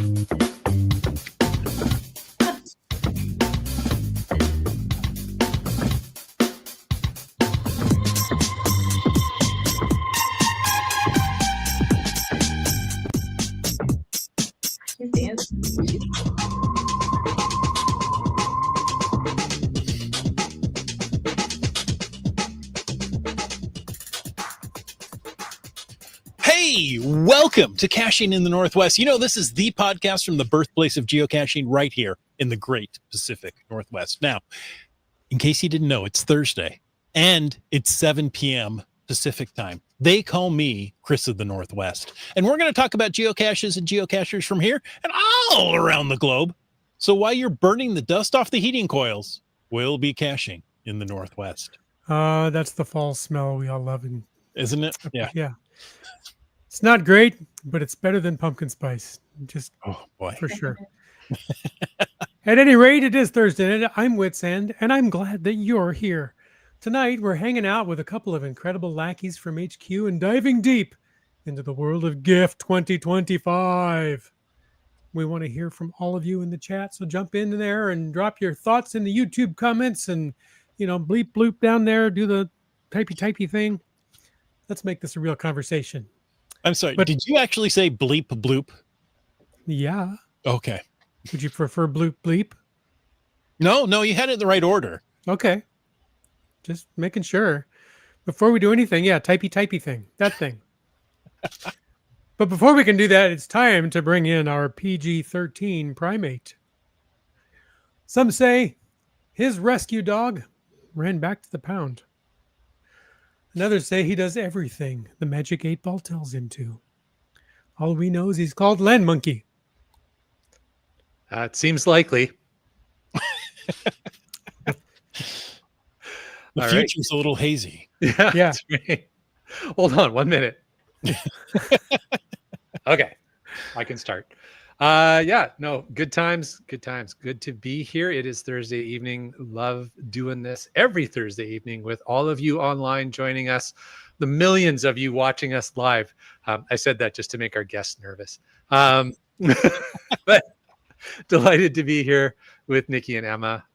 Hey, welcome to Caching in the Northwest. You know, this is the podcast from the birthplace of geocaching right here in the great Pacific Northwest. Now, in case you didn't know, it's Thursday and it's 7 p.m. Pacific time. They call me Chris of the Northwest. And we're going to talk about geocaches and geocachers from here and all around the globe. So while you're burning the dust off the heating coils, we'll be caching in the Northwest. That's the fall smell we all love. Isn't it? Yeah. Yeah. It's not great, but it's better than pumpkin spice. Just for sure. At any rate, it is Thursday night. I'm Wits End, and I'm glad that you're here. Tonight, we're hanging out with a couple of incredible lackeys from HQ and diving deep into the world of Giff 2025. We want to hear from all of you in the chat, so jump in there and drop your thoughts in the YouTube comments and, bleep bloop down there, do the typey thing. Let's make this a real conversation. I'm sorry. Did you actually say bleep bloop? Yeah. Okay. Would you prefer bloop bleep? No, you had it in the right order. Okay. Just making sure. Before we do anything, typey thing. That thing. But before we can do that, it's time to bring in our PG-13 primate. Some say his rescue dog ran back to the pound. And others say he does everything the magic 8-ball tells him to. All we know is he's called Land Monkey. It seems likely. The future's a little hazy. Yeah. That's right. Hold on 1 minute. Okay, I can start. Good times. Good to be here. It is Thursday evening. Love doing this every Thursday evening with all of you online joining us, the millions of you watching us live. I said that just to make our guests nervous. But delighted to be here with Nikki and Emma.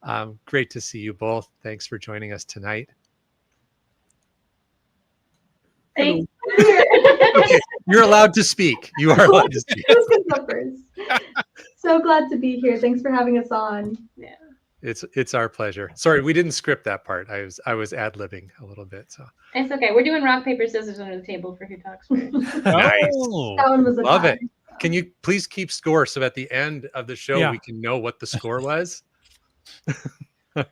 Great to see you both. Thanks for joining us tonight. Thanks. Okay, you're allowed to speak. You are allowed to speak. So glad to be here. Thanks for having us on. Yeah. It's our pleasure. Sorry, we didn't script that part. I was ad-libbing a little bit. So it's okay. We're doing rock, paper, scissors under the table for who talks first. Nice. That one was Love it. Can you please keep score so at the end of the show we can know what the score was? All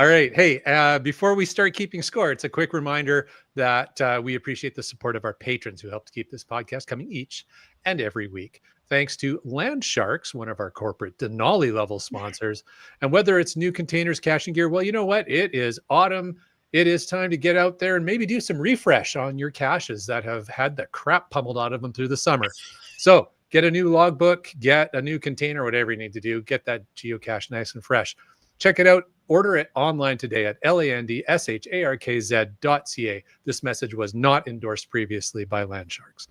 right. Hey, before we start keeping score, it's a quick reminder that we appreciate the support of our patrons who help to keep this podcast coming each and every week. Thanks to Land Sharks, one of our corporate Denali level sponsors. And whether it's new containers, caching gear, well, you know what? It is autumn. It is time to get out there and maybe do some refresh on your caches that have had the crap pummeled out of them through the summer. So get a new logbook, get a new container, whatever you need to do. Get that geocache nice and fresh. Check it out. Order it online today at landsharkz.ca. This message was not endorsed previously by Land Sharks.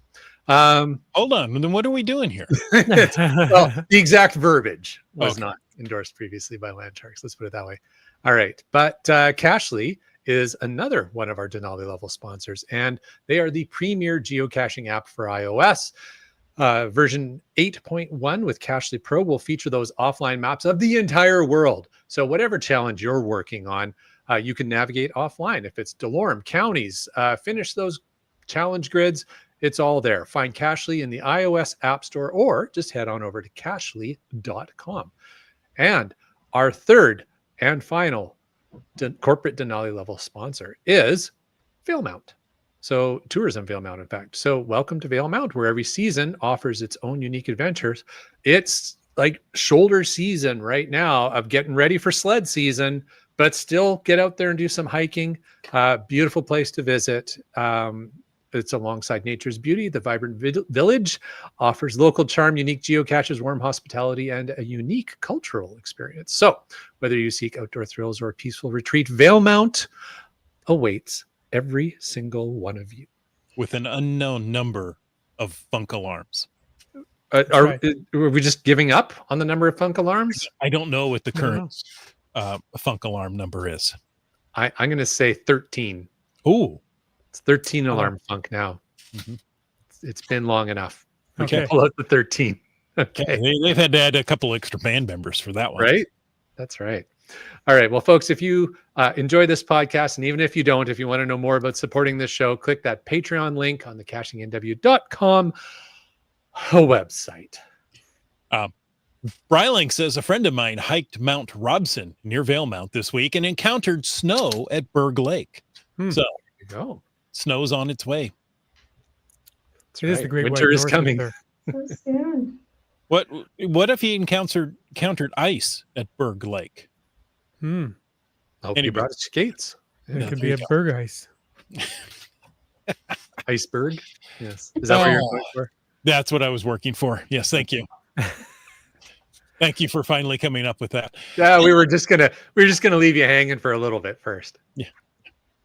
Hold on. Then what are we doing here? Well, the exact verbiage was not endorsed previously by Land Sharks. Let's put it that way. All right. But Cachly is another one of our Denali level sponsors, and they are the premier geocaching app for iOS. Version 8.1 with Cachly Pro will feature those offline maps of the entire world. So whatever challenge you're working on, you can navigate offline. If it's Delorme, counties, finish those challenge grids, it's all there. Find Cachly in the iOS App Store or just head on over to cachly.com. And our third and final corporate Denali level sponsor is Valemount. So tourism Valemount, in fact. So welcome to Valemount, where every season offers its own unique adventures. It's like shoulder season right now of getting ready for sled season, but still get out there and do some hiking. Beautiful place to visit. It's alongside nature's beauty. The vibrant village offers local charm, unique geocaches, warm hospitality, and a unique cultural experience. So whether you seek outdoor thrills or a peaceful retreat, Valemount awaits every single one of you. With an unknown number of funk alarms. Are we just giving up on the number of funk alarms? I don't know what the I don't current funk alarm number is. I'm going to say 13. Ooh. It's 13 alarm funk now. Mhm. It's been long enough. We Okay. can pull out the 13. Okay. They've had to add a couple extra band members for that one. Right? That's right. All right. Well, folks, if you enjoy this podcast, and even if you don't, if you want to know more about supporting this show, click that Patreon link on the cachingnw.com website. Brylink says a friend of mine hiked Mount Robson near Valemount this week and encountered snow at Berg Lake. So There you go. snow's on its way. That's It is the great Winter white is north coming. there. So soon. What if he encountered ice at Berg Lake? Hmm. I hope you Anyway. brought his skates. It Yeah, could there be you a go. berg ice. Iceberg. Yes. Is that what you're going for? That's what I was working for. Yes, thank you. Thank you for finally coming up with that. Yeah, we were just gonna leave you hanging for a little bit first.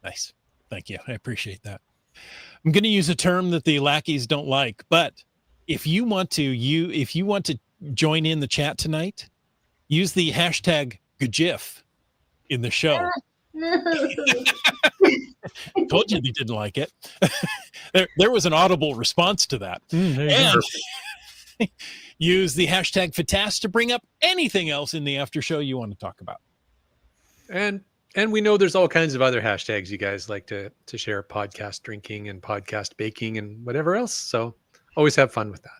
Nice. Thank you. I appreciate that. I'm going to use a term that the lackeys don't like, but if you want to join in the chat tonight, use the hashtag Giff in the show. Told you they didn't like it. there was an audible response to that. There you go. And use the hashtag FATAS to bring up anything else in the after show you want to talk about. And we know there's all kinds of other hashtags you guys like to share, podcast drinking and podcast baking and whatever else. So always have fun with that.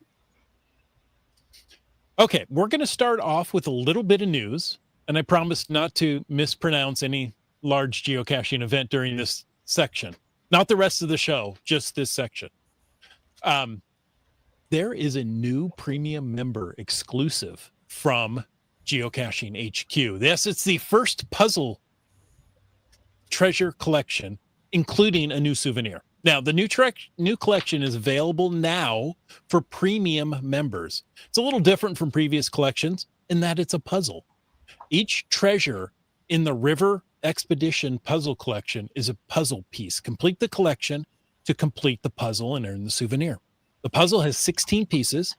Okay, we're going to start off with a little bit of news, and I promise not to mispronounce any large geocaching event during this section. Not the rest of the show, just this section. There is a new premium member exclusive from Geocaching HQ. Yes, it's the first puzzle treasure collection, including a new souvenir. Now, the new collection is available now for premium members. It's a little different from previous collections in that it's a puzzle. Each treasure in the River Expedition puzzle collection is a puzzle piece. Complete the collection to complete the puzzle and earn the souvenir. The puzzle has 16 pieces.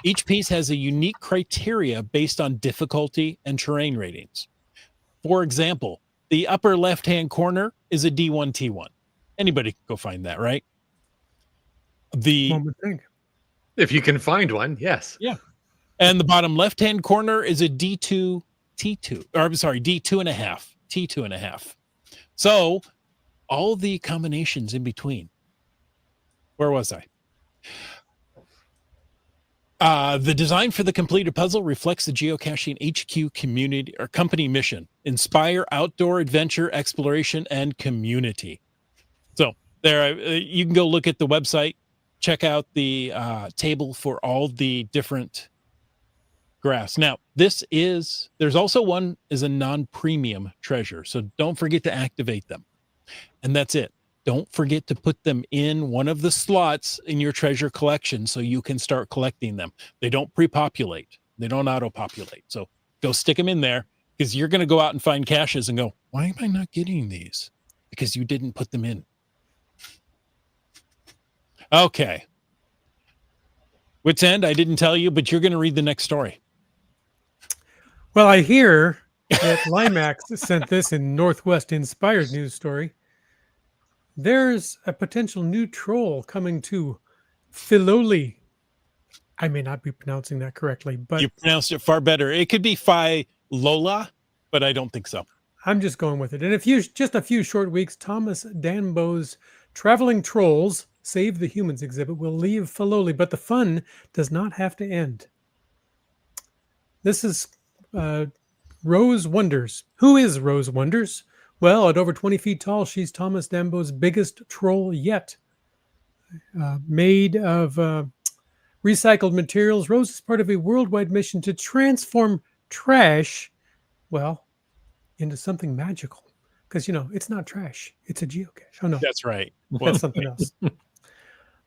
Each piece has a unique criteria based on difficulty and terrain ratings. For example, the upper left-hand corner is a D1 T1. Anybody can go find that, right? One would think. If you can find one, yes. And the bottom left-hand corner is a D2 T2, or I'm sorry, D2 and a half, T2 and a half. So all the combinations in between. Where was I? The design for the completed puzzle reflects the Geocaching HQ community or company mission: inspire outdoor adventure, exploration, and community. So there, you can go look at the website, check out the table for all the different graphs. Now, there's also one is a non-premium treasure, so don't forget to activate them. And that's it. Don't forget to put them in one of the slots in your treasure collection so you can start collecting them. They don't pre-populate. They don't auto-populate. So go stick them in there, because you're going to go out and find caches and go, why am I not getting these? Because you didn't put them in. Okay. Wits End, I didn't tell you, but you're going to read the next story. Well, I hear that Limax sent this in Northwest Inspired news story. There's a potential new troll coming to Filoli. I may not be pronouncing that correctly, but You pronounced it far better. It could be Phi Lola, but I don't think so. I'm just going with it. In just a few short weeks, Thomas Danbo's Traveling Trolls Save the Humans exhibit will leave Filoli, but the fun does not have to end. This is Rose Wonders. Who is Rose Wonders? Well, at over 20 feet tall, she's Thomas Danbo's biggest troll yet. Made of recycled materials, Rose is part of a worldwide mission to transform trash, well, into something magical. Because, it's not trash. It's a geocache. Oh, no. That's right. That's something else.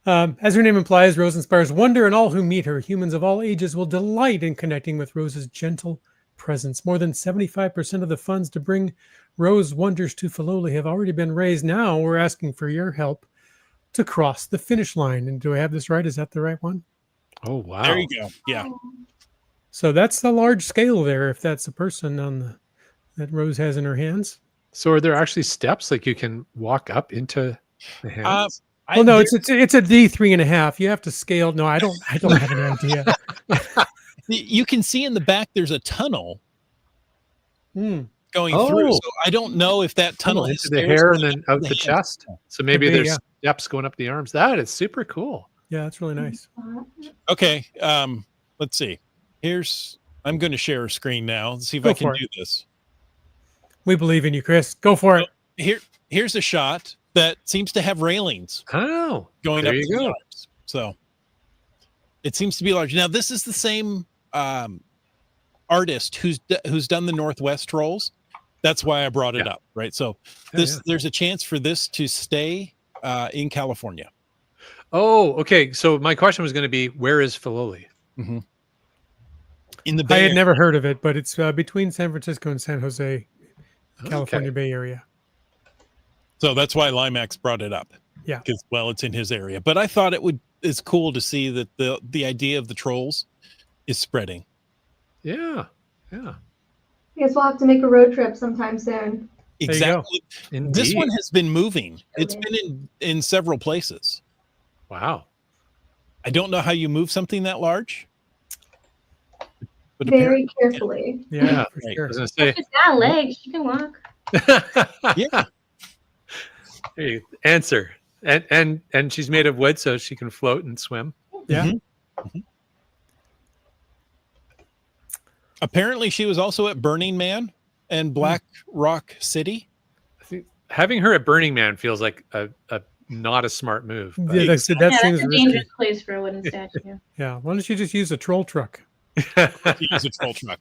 As her name implies, Rose inspires wonder in all who meet her. Humans of all ages will delight in connecting with Rose's gentle presence. More than 75% of the funds to bring Rose Wonders to Filoli have already been raised. Now we're asking for your help to cross the finish line. And do I have this right? Is that the right one? Oh, wow. There you go. Yeah. So that's the large scale there. If that's a person on the that Rose has in her hands. So are there actually steps like you can walk up into the hands? Well, no, it's a D3.5. You have to scale. No, I don't have any idea. You can see in the back there's a tunnel Hmm. going through. Oh. So I don't know if that tunnel into has the stairs hair going and then up out the hands. chest. So maybe Could be, there's yeah. steps going up the arms. That is super cool. Yeah, that's really nice. Okay. Let's see. I'm going to share a screen now. Let's see if Go I can for it. do this. We believe in you, Chris. Go for it. Here's a shot that seems to have railings Oh, going there up you to the go. arms. So it seems to be large. Now this is the same artist who's done the Northwest rolls. That's why I brought it up, right? So there's a chance for this to stay in California. Oh, okay. So my question was going to be, where is Filoli? Mm-hmm. In the I Bay had Area. never heard of it, but it's between San Francisco and San Jose, California Bay Area. So that's why Limax brought it up. Yeah. Because, well, it's in his area. But I thought it's cool to see that the idea of the trolls is spreading. Yeah. I guess we'll have to make a road trip sometime soon. Exactly. Indeed. This one has been moving. It's been in several places. Wow. I don't know how you move something that large. But Very carefully. Yeah, for I sure. was going to say, She's got legs. She can walk. yeah. Hey, answer. And she's made of wood, so she can float and swim. Yeah. Mhm. Apparently, she was also at Burning Man and Black Rock City. I think having her at Burning Man feels like a not a smart move. But Yeah, that Yeah, seems that's a risky. dangerous place for a wooden statue. Yeah. Why don't you just use a troll truck? She is a troll truck.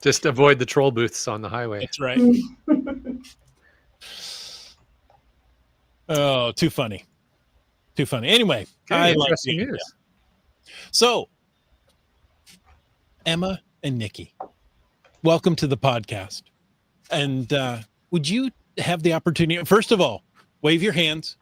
just avoid the troll booths on the highway. That's right. Oh, too funny. Too funny. Anyway, I like Interesting the idea. news. So, Emma and Nikki, welcome to the podcast. And would you have the opportunity, first of all, wave your hands.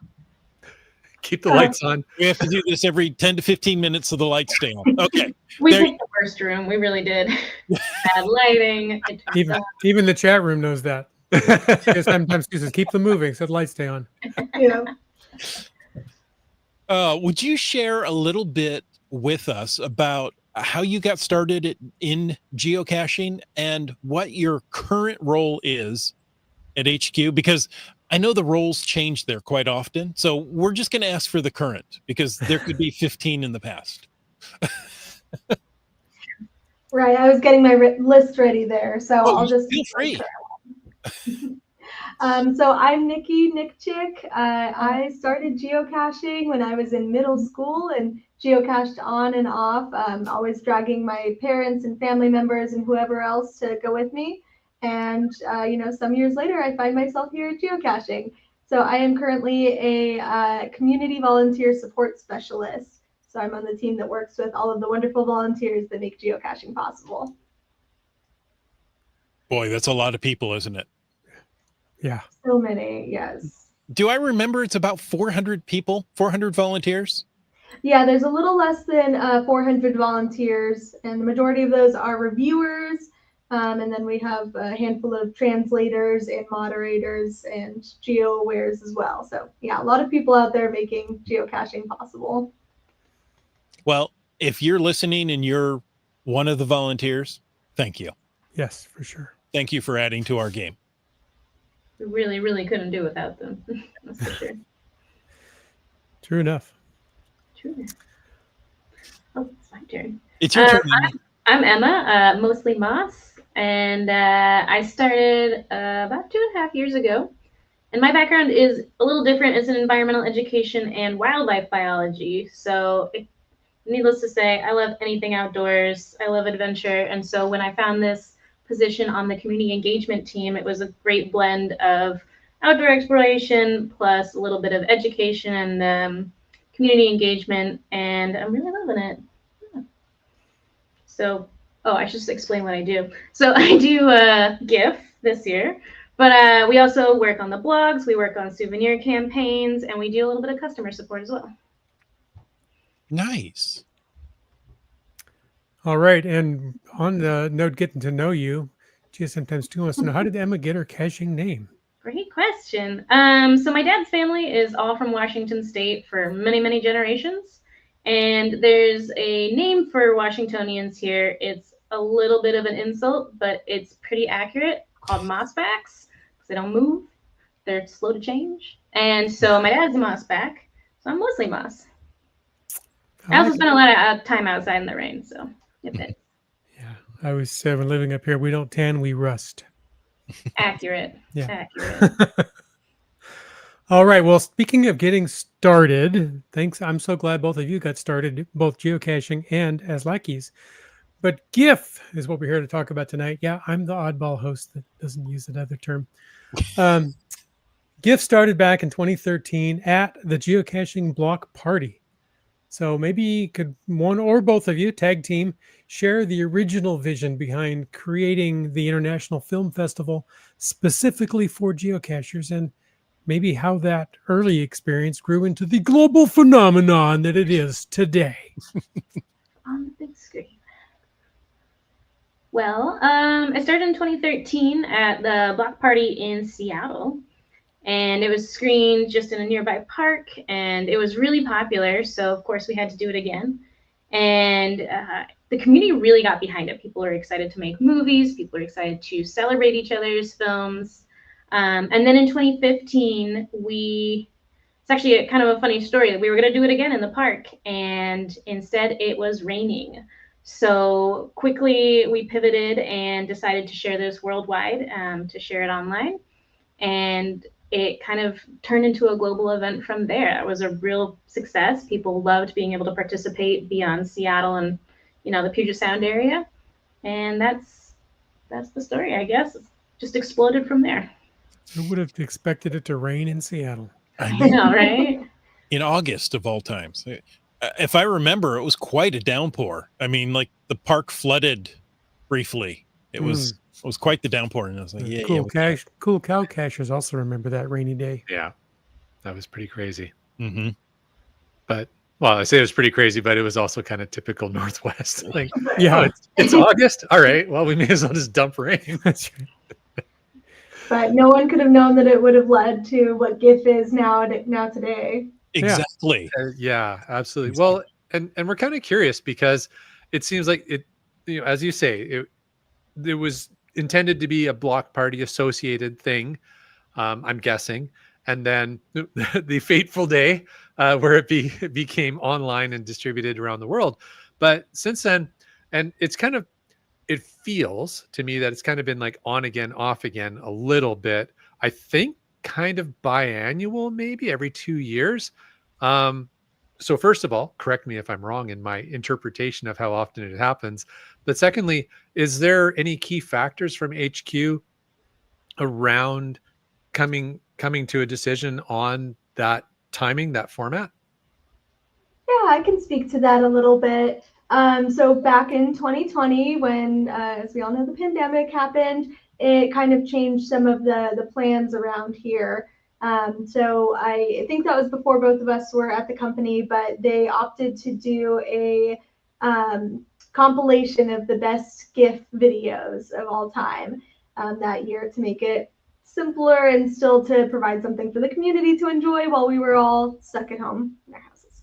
Keep the lights on. We have to do this every 10 to 15 minutes so the lights stay on. Okay. We There- picked the worst room. We really did. Bad lighting. It took Even the chat room knows that. Because sometimes she says, keep them moving so the lights stay on. Yeah. Would you share a little bit with us about how you got started in geocaching and what your current role is at HQ? Because I know the roles change there quite often. So we're just going to ask for the current because there could be 15 in the past. Right. I was getting my list ready there, so I'll just feel free. So I'm Nikki Nickchick. I started geocaching when I was in middle school and geocached on and off, always dragging my parents and family members and whoever else to go with me. And, some years later, I find myself here at geocaching. So I am currently a community volunteer support specialist. So I'm on the team that works with all of the wonderful volunteers that make geocaching possible. Boy, that's a lot of people, isn't it? Yeah. So many, yes. Do I remember it's about 400 people, 400 volunteers? Yeah, there's a little less than 400 volunteers, and the majority of those are reviewers. And then we have a handful of translators and moderators and geo-awares as well. So yeah, a lot of people out there making geocaching possible. Well, if you're listening and you're one of the volunteers, thank you. Yes, for sure. Thank you for adding to our game. We really, really couldn't do without them. That's for sure. True enough. True. Oh, it's my turn. It's your turn. I'm Emma, mostly Moss, and I started about 2.5 years ago. And my background is a little different. It's in environmental education and wildlife biology. So needless to say, I love anything outdoors. I love adventure. And so when I found this position on the community engagement team, it was a great blend of outdoor exploration plus a little bit of education and community engagement. And I'm really loving it. Yeah. So, I should just explain what I do. So I do Giff this year, but we also work on the blogs. We work on souvenir campaigns, and we do a little bit of customer support as well. Nice. All right. And on the note, getting to know you, GSM times 2 wants to know, how did Emma get her caching name? Great question. So my dad's family is all from Washington State for many, many generations. And there's a name for Washingtonians here. It's a little bit of an insult, but it's pretty accurate, called mossbacks, because they don't move. They're slow to change. And so my dad's a mossback, so I'm mostly moss. I also spend a lot of time outside in the rain, so it fits. Yeah. I always say when living up here, we don't tan, we rust. Accurate. Yeah. Accurate. All right. Well, speaking of getting started, thanks. I'm so glad both of you got started, both geocaching and as lackeys. But Giff is what we're here to talk about tonight. Yeah, I'm the oddball host that doesn't use that other term. Giff started back in 2013 at the geocaching block party. So maybe could one or both of you, tag team, share the original vision behind creating the International Film Festival specifically for geocachers, and maybe how that early experience grew into the global phenomenon that it is today. On the big screen. Well, I started in 2013 at the block party in Seattle. And it was screened just in a nearby park, and it was really popular. So, of course, we had to do it again. And the community really got behind it. People are excited to make movies. People are excited to celebrate each other's films. And then in 2015, it's actually a kind of a funny story. We were going to do it again in the park, and instead it was raining. So quickly we pivoted and decided to share this worldwide, to share it online. And it kind of turned into a global event from there. It was a real success. People loved being able to participate beyond Seattle and, the Puget Sound area. And that's the story, I guess. It just exploded from there. Who would have expected it to rain in Seattle? I know, right? In August of all times. If I remember, it was quite a downpour. I mean, like the park flooded briefly. It was quite the downpour, and I was like, Cool cow cachers also remember that rainy day. Yeah, that was pretty crazy. Mm-hmm. But I say it was pretty crazy, but it was also kind of typical Northwest. Like, yeah, it's August. All right, well, we may as well just dump rain. That's right. But no one could have known that it would have led to what Giff is now today. Exactly. Yeah, absolutely. Well, and we're kind of curious because it seems like it, as you say, it was intended to be a block party associated thing, I'm guessing, and then the fateful day where it became online and distributed around the world. But since then, and it feels to me that it's kind of been like on again, off again a little bit. I think kind of biannual, maybe every 2 years. So first of all, correct me if I'm wrong in my interpretation of how often it happens. But secondly, is there any key factors from HQ around coming to a decision on that timing, that format? Yeah, I can speak to that a little bit. So back in 2020, when, as we all know, the pandemic happened, it kind of changed some of the plans around here. So I think that was before both of us were at the company, but they opted to do a compilation of the best Giff videos of all time that year to make it simpler and still to provide something for the community to enjoy while we were all stuck at home in our houses.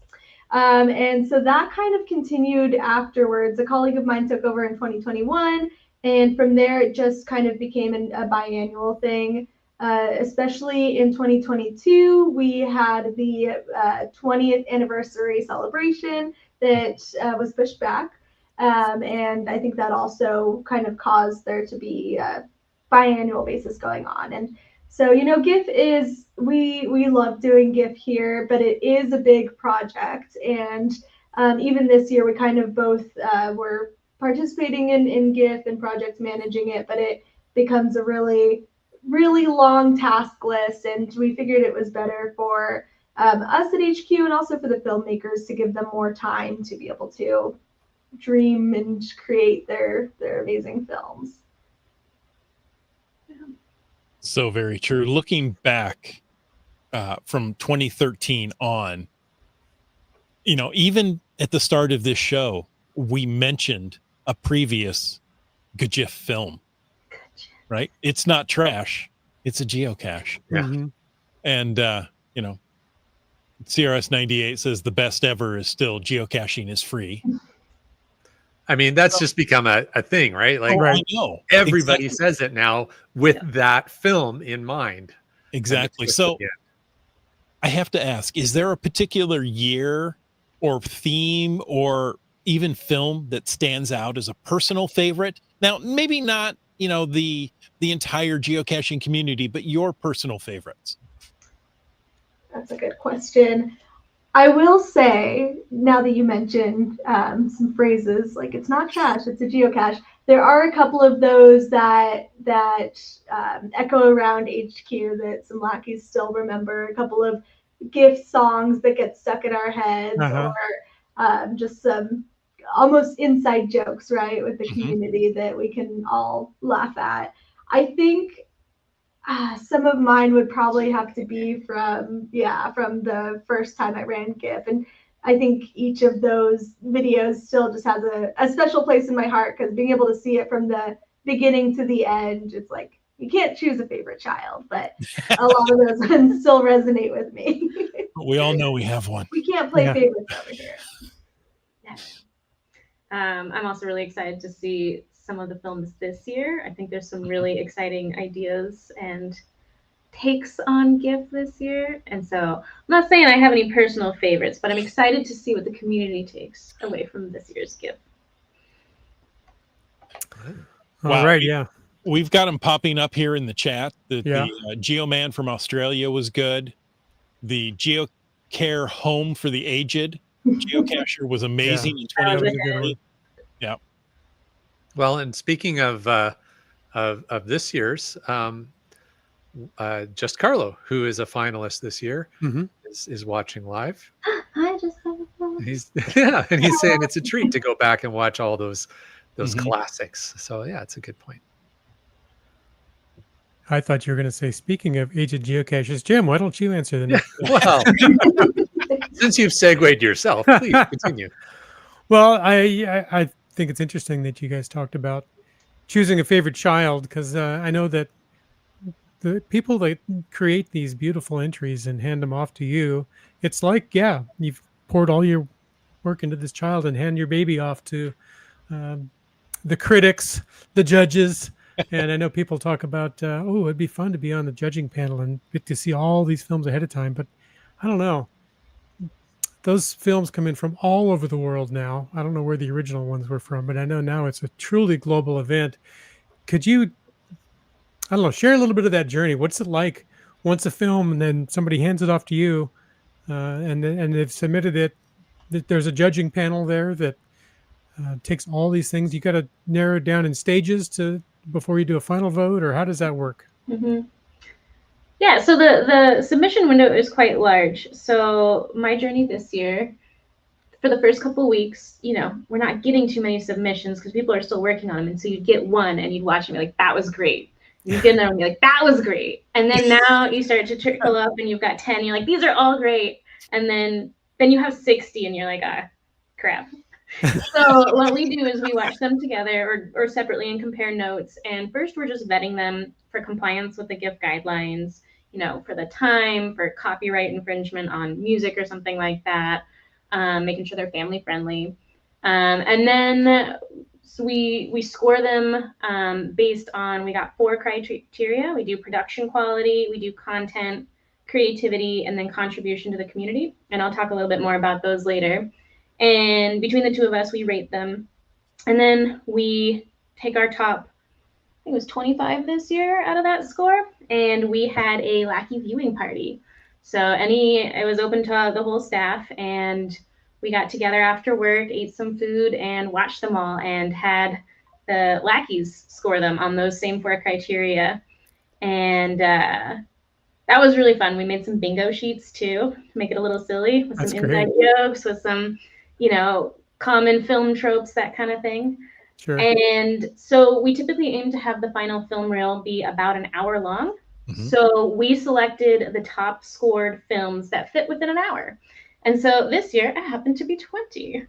And so that kind of continued afterwards. A colleague of mine took over in 2021, and from there it just kind of became a biannual thing. Especially in 2022, we had the 20th anniversary celebration that was pushed back. And I think that also kind of caused there to be a biannual basis going on. And so, Giff is, we love doing Giff here, but it is a big project. And even this year, we kind of both were participating in Giff and project managing it, but it becomes a really long task list, and we figured it was better for us at HQ and also for the filmmakers to give them more time to be able to dream and create their amazing films. So very true. Looking back from 2013 on, even at the start of this show, we mentioned a previous Giff film, right? It's not trash. It's a geocache. Yeah. Mm-hmm. And, you know, CRS 98 says the best ever is still geocaching is free. I mean, that's just become a thing, right? Like, I know. Everybody says it now with that film in mind. Exactly. So I have to ask, is there a particular year or theme or even film that stands out as a personal favorite? Now, maybe not, you know, the entire geocaching community, but your personal favorites. That's a good question. I will say, now that you mentioned some phrases like it's not trash, it's a geocache, there are a couple of those that echo around HQ that some lackeys still remember, a couple of Giff songs that get stuck in our heads, or just some almost inside jokes, right, with the community that we can all laugh at. I think some of mine would probably have to be from the first time I ran Giff. And I think each of those videos still just has a special place in my heart, because being able to see it from the beginning to the end, it's like, you can't choose a favorite child, but a lot of those ones still resonate with me. We all know we have one. We can't play favorites over here. Yeah. I'm also really excited to see some of the films this year. I think there's some really exciting ideas and takes on Giff this year. And so I'm not saying I have any personal favorites, but I'm excited to see what the community takes away from this year's Giff. All right, yeah. We've got them popping up here in the chat. The Geo Man from Australia was good. The GeoCare Home for the Aged geocacher was amazing in 2020. Yeah. Well, and speaking of this year's, Just Carlo, who is a finalist this year, is watching live. Hi, Just Carlo. And he's saying it's a treat to go back and watch all those classics. So yeah, it's a good point. I thought you were going to say, speaking of aged geocaches, Jim, why don't you answer the next? Well, since you've segued yourself, please continue. Well, I think it's interesting that you guys talked about choosing a favorite child, because I know that the people that create these beautiful entries and hand them off to you, it's like, you've poured all your work into this child and hand your baby off to the critics, the judges. And I know people talk about, it'd be fun to be on the judging panel and get to see all these films ahead of time. But I don't know. Those films come in from all over the world now. I don't know where the original ones were from, but I know now it's a truly global event. Could you, I don't know, share a little bit of that journey? What's it like once a film and then somebody hands it off to you and they've submitted it, that there's a judging panel there that takes all these things. You got to narrow it down in stages before you do a final vote, or how does that work? Yeah, so the submission window is quite large. So my journey this year, for the first couple of weeks, we're not getting too many submissions because people are still working on them. And so you'd get one and you'd watch and be like, that was great. You get another and be like, that was great. And then now you start to trickle up and you've got 10. You're like, these are all great. And then you have 60 and you're like, crap. So what we do is we watch them together or separately and compare notes. And first, we're just vetting them for compliance with the Giff guidelines, for the time, for copyright infringement on music or something like that, making sure they're family friendly. And then we score them based on, we got 4 criteria. We do production quality, we do content, creativity, and then contribution to the community. And I'll talk a little bit more about those later. And between the two of us, we rate them. And then we take our top, I think it was 25 this year out of that score. And we had a lackey viewing party. So it was open to the whole staff. And we got together after work, ate some food, and watched them all and had the lackeys score them on those same 4 criteria. And that was really fun. We made some bingo sheets too, to make it a little silly, with some inside jokes, with some common film tropes, that kind of thing. Sure. And so we typically aim to have the final film reel be about an hour long. So we selected the top scored films that fit within an hour. And so this year I happened to be 20.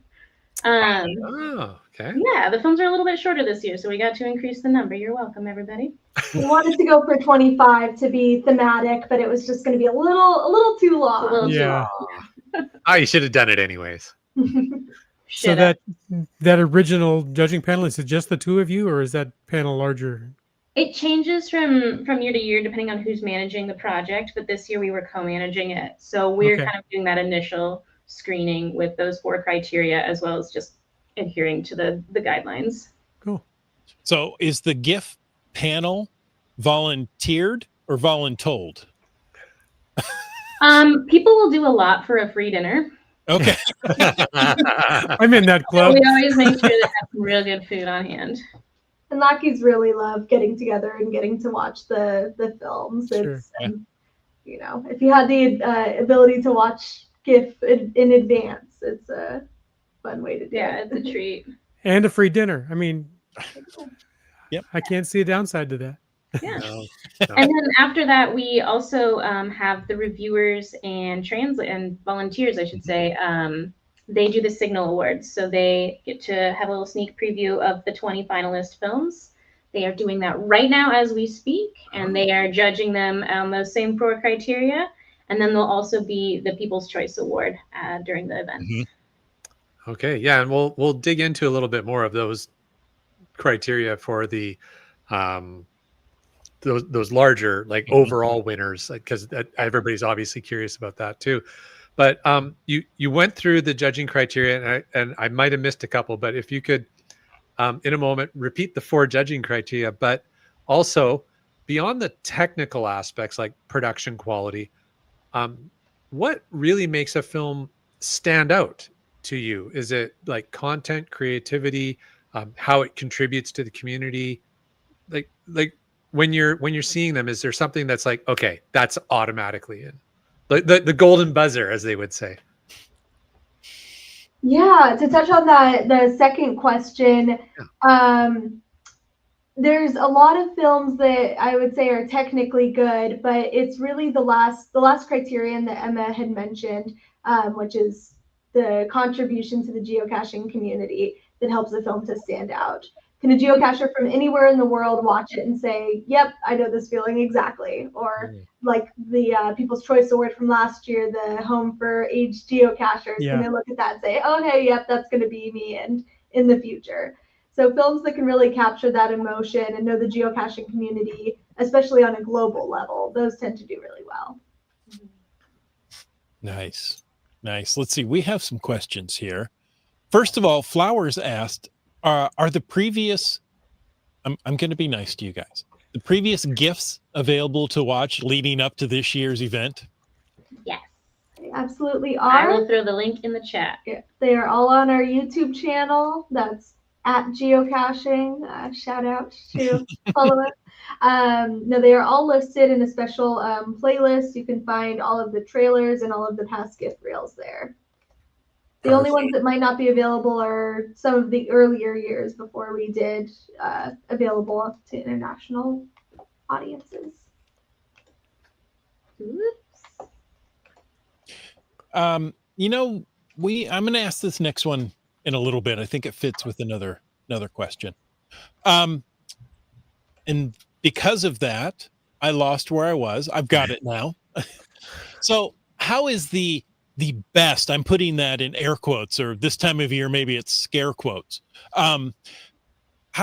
Oh, okay. Yeah, the films are a little bit shorter this year, so we got to increase the number. You're welcome, everybody. We wanted to go for 25 to be thematic, but it was just going to be a little too long. A little too Yeah. long. Oh, you should have done it anyways. So that original judging panel, is it just the two of you, or is that panel larger? It changes from year to year depending on who's managing the project, but this year we were co-managing it. So we're kind of doing that initial screening with those 4 criteria, as well as just adhering to the guidelines. Cool. So is the Giff panel volunteered or voluntold? People will do a lot for a free dinner. Okay. I'm in that club. So we always make sure to have some real good food on hand. And lackeys really love getting together and getting to watch the films. Sure. It's you know, if you had the ability to watch Giff in advance, it's a fun way to do it. It's a treat. And a free dinner. I mean, yep. I can't see a downside to that. Yeah. No. And then after that, we also have the reviewers and volunteers, I should say. They do the Signal Awards, so they get to have a little sneak preview of the 20 finalist films. They are doing that right now as we speak, and they are judging them on those same 4 criteria. And then there'll also be the People's Choice Award during the event. Mm-hmm. Okay, yeah, and we'll dig into a little bit more of those criteria for the those larger, like, overall winners, because everybody's obviously curious about that too. But you went through the judging criteria, and I might have missed a couple, but if you could, in a moment, repeat the 4 judging criteria, but also beyond the technical aspects like production quality, what really makes a film stand out to you? Is it like content, creativity, how it contributes to the community? Like when you're seeing them, is there something that's like, okay, that's automatically in? The golden buzzer, as they would say. Yeah, to touch on the second question, there's a lot of films that I would say are technically good, but it's really the last criterion that Emma had mentioned, which is the contribution to the geocaching community that helps the film to stand out. Can a geocacher from anywhere in the world watch it and say, yep, I know this feeling exactly? Or like the People's Choice Award from last year, the Home for Aged Geocachers, can they look at that and say, oh, hey, yep, that's going to be me and in the future? So films that can really capture that emotion and know the geocaching community, especially on a global level, those tend to do really well. Nice. Let's see. We have some questions here. First of all, Flowers asked, are the previous, I'm going to be nice to you guys, the previous GIFs available to watch leading up to this year's event? Yes. They absolutely are. I will throw the link in the chat. Yeah, they are all on our YouTube channel. That's at geocaching. Shout out to follow us. No, they are all listed in a special playlist. You can find all of the trailers and all of the past gift reels there. The only ones that might not be available are some of the earlier years before we did available to international audiences. Oops. I'm going to ask this next one in a little bit. I think it fits with another question. And because of that, I lost where I was. I've got it now. So how is the best, I'm putting that in air quotes, or this time of year, maybe it's scare quotes. How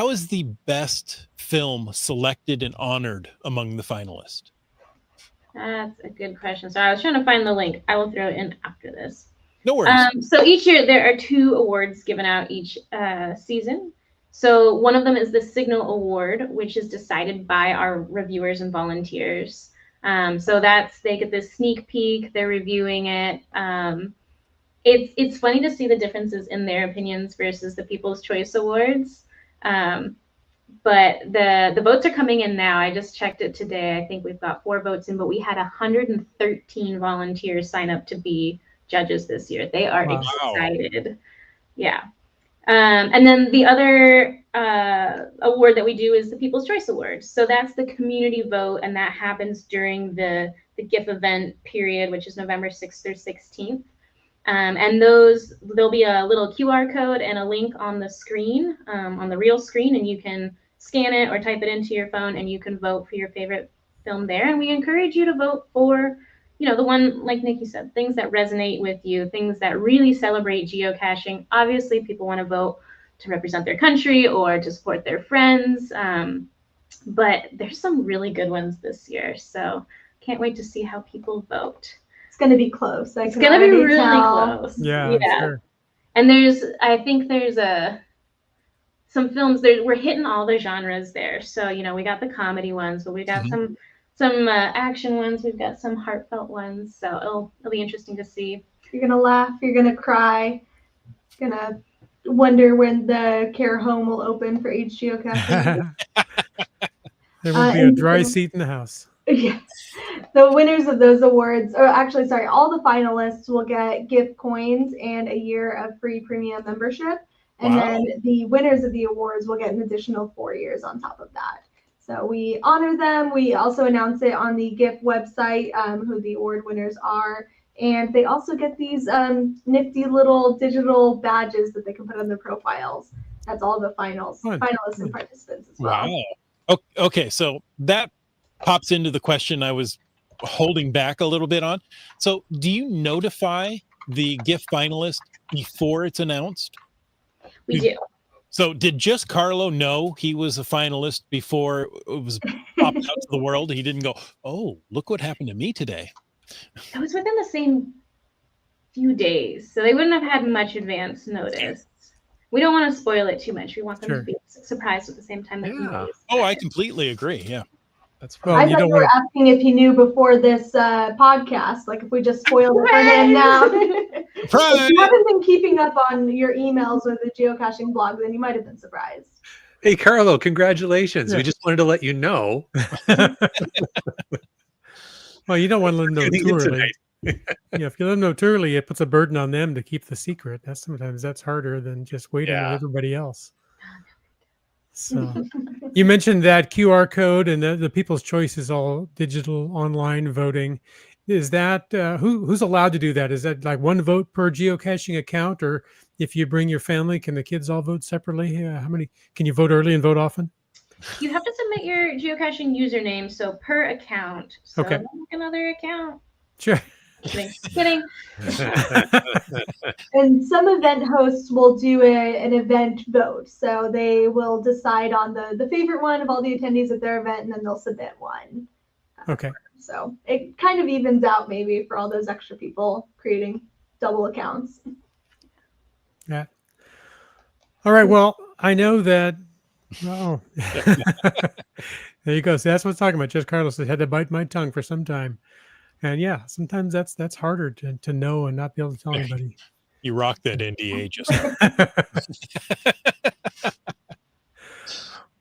is the best film selected and honored among the finalists? That's a good question. So I was trying to find the link. I will throw it in after this. No worries. So each year there are 2 awards given out each season. So one of them is the Signal Award, which is decided by our reviewers and volunteers. So they get this sneak peek, they're reviewing it. It's funny to see the differences in their opinions versus the People's Choice Awards. But the votes are coming in now. I just checked it today. I think we've got 4 votes in, but we had 113 volunteers sign up to be judges this year. They are excited. Yeah. And then the other award that we do is the People's Choice Award. So that's the community vote, and that happens during the GIF event period, which is November 6th through 16th. And there'll be a little QR code and a link on the screen, on the real screen, and you can scan it or type it into your phone, and you can vote for your favorite film there. And we encourage you to vote for, the one, like Nikki said, things that resonate with you, things that really celebrate geocaching. Obviously, people want to vote to represent their country or to support their friends. But there's some really good ones this year. So can't wait to see how people vote. It's going to be close. It's going to be really close. Yeah. Sure. And I think there's some films there. We're hitting all the genres there. So, we got the comedy ones, but we got some action ones. We've got some heartfelt ones. So it'll be interesting to see. You're going to laugh. You're going to cry. You're going to wonder when the care home will open for each geocache. There will be a dry seat in the house. Yes. The winners of those awards, or actually, sorry, all the finalists will get Giff coins and a year of free premium membership. And then the winners of the awards will get an additional 4 years on top of that. So we honor them. We also announce it on the Giff website, who the award winners are. And they also get these nifty little digital badges that they can put on their profiles. That's all the finalists and participants as well. Wow. Okay, so that pops into the question I was holding back a little bit on. So do you notify the Giff finalist before it's announced? We do. So did just Carlo know he was a finalist before it was popped out to the world? He didn't go, oh, look what happened to me today. It was within the same few days, so they wouldn't have had much advance notice. We don't want to spoil it too much. We want them to be surprised at the same time. Oh, I completely agree. Yeah. That's right. I thought you were asking if he knew before this podcast, like if we just spoiled it for him now. If you haven't been keeping up on your emails or the geocaching blog, then you might have been surprised. Hey, Carlo, congratulations. Yeah. We just wanted to let you know. Well, you don't want to let them know too early. If you let them know too early, it puts a burden on them to keep the secret. Sometimes that's harder than just waiting on everybody else. So you mentioned that QR code and the People's Choice is all digital online voting. Is that who's allowed to do that? Is that like one vote per geocaching account, or if you bring your family, can the kids all vote separately? How many can you vote early and vote often? You have to submit your geocaching username, so per account. So okay. Another account. Sure. Kidding. And some event hosts will do an event vote. So they will decide on the favorite one of all the attendees at their event, and then they'll submit one. Okay. So it kind of evens out maybe for all those extra people creating double accounts. Yeah. All right. Well, I know that. Oh, there you go. So that's what I'm talking about. Just Carlos had to bite my tongue for some time. And yeah, sometimes that's harder to know and not be able to tell anybody. You rocked that NDA just.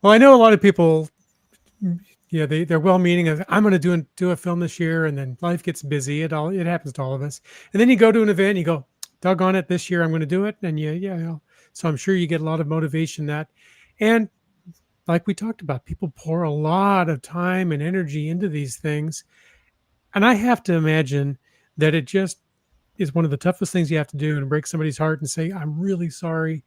Well, I know a lot of people. Yeah, they're well-meaning. I'm going to do a film this year, and then life gets busy. It happens to all of us. And then you go to an event, and you go, "Doggone it! This year I'm going to do it." And so I'm sure you get a lot of motivation that, and like we talked about, people pour a lot of time and energy into these things. And I have to imagine that it just is one of the toughest things you have to do, and break somebody's heart and say, I'm really sorry.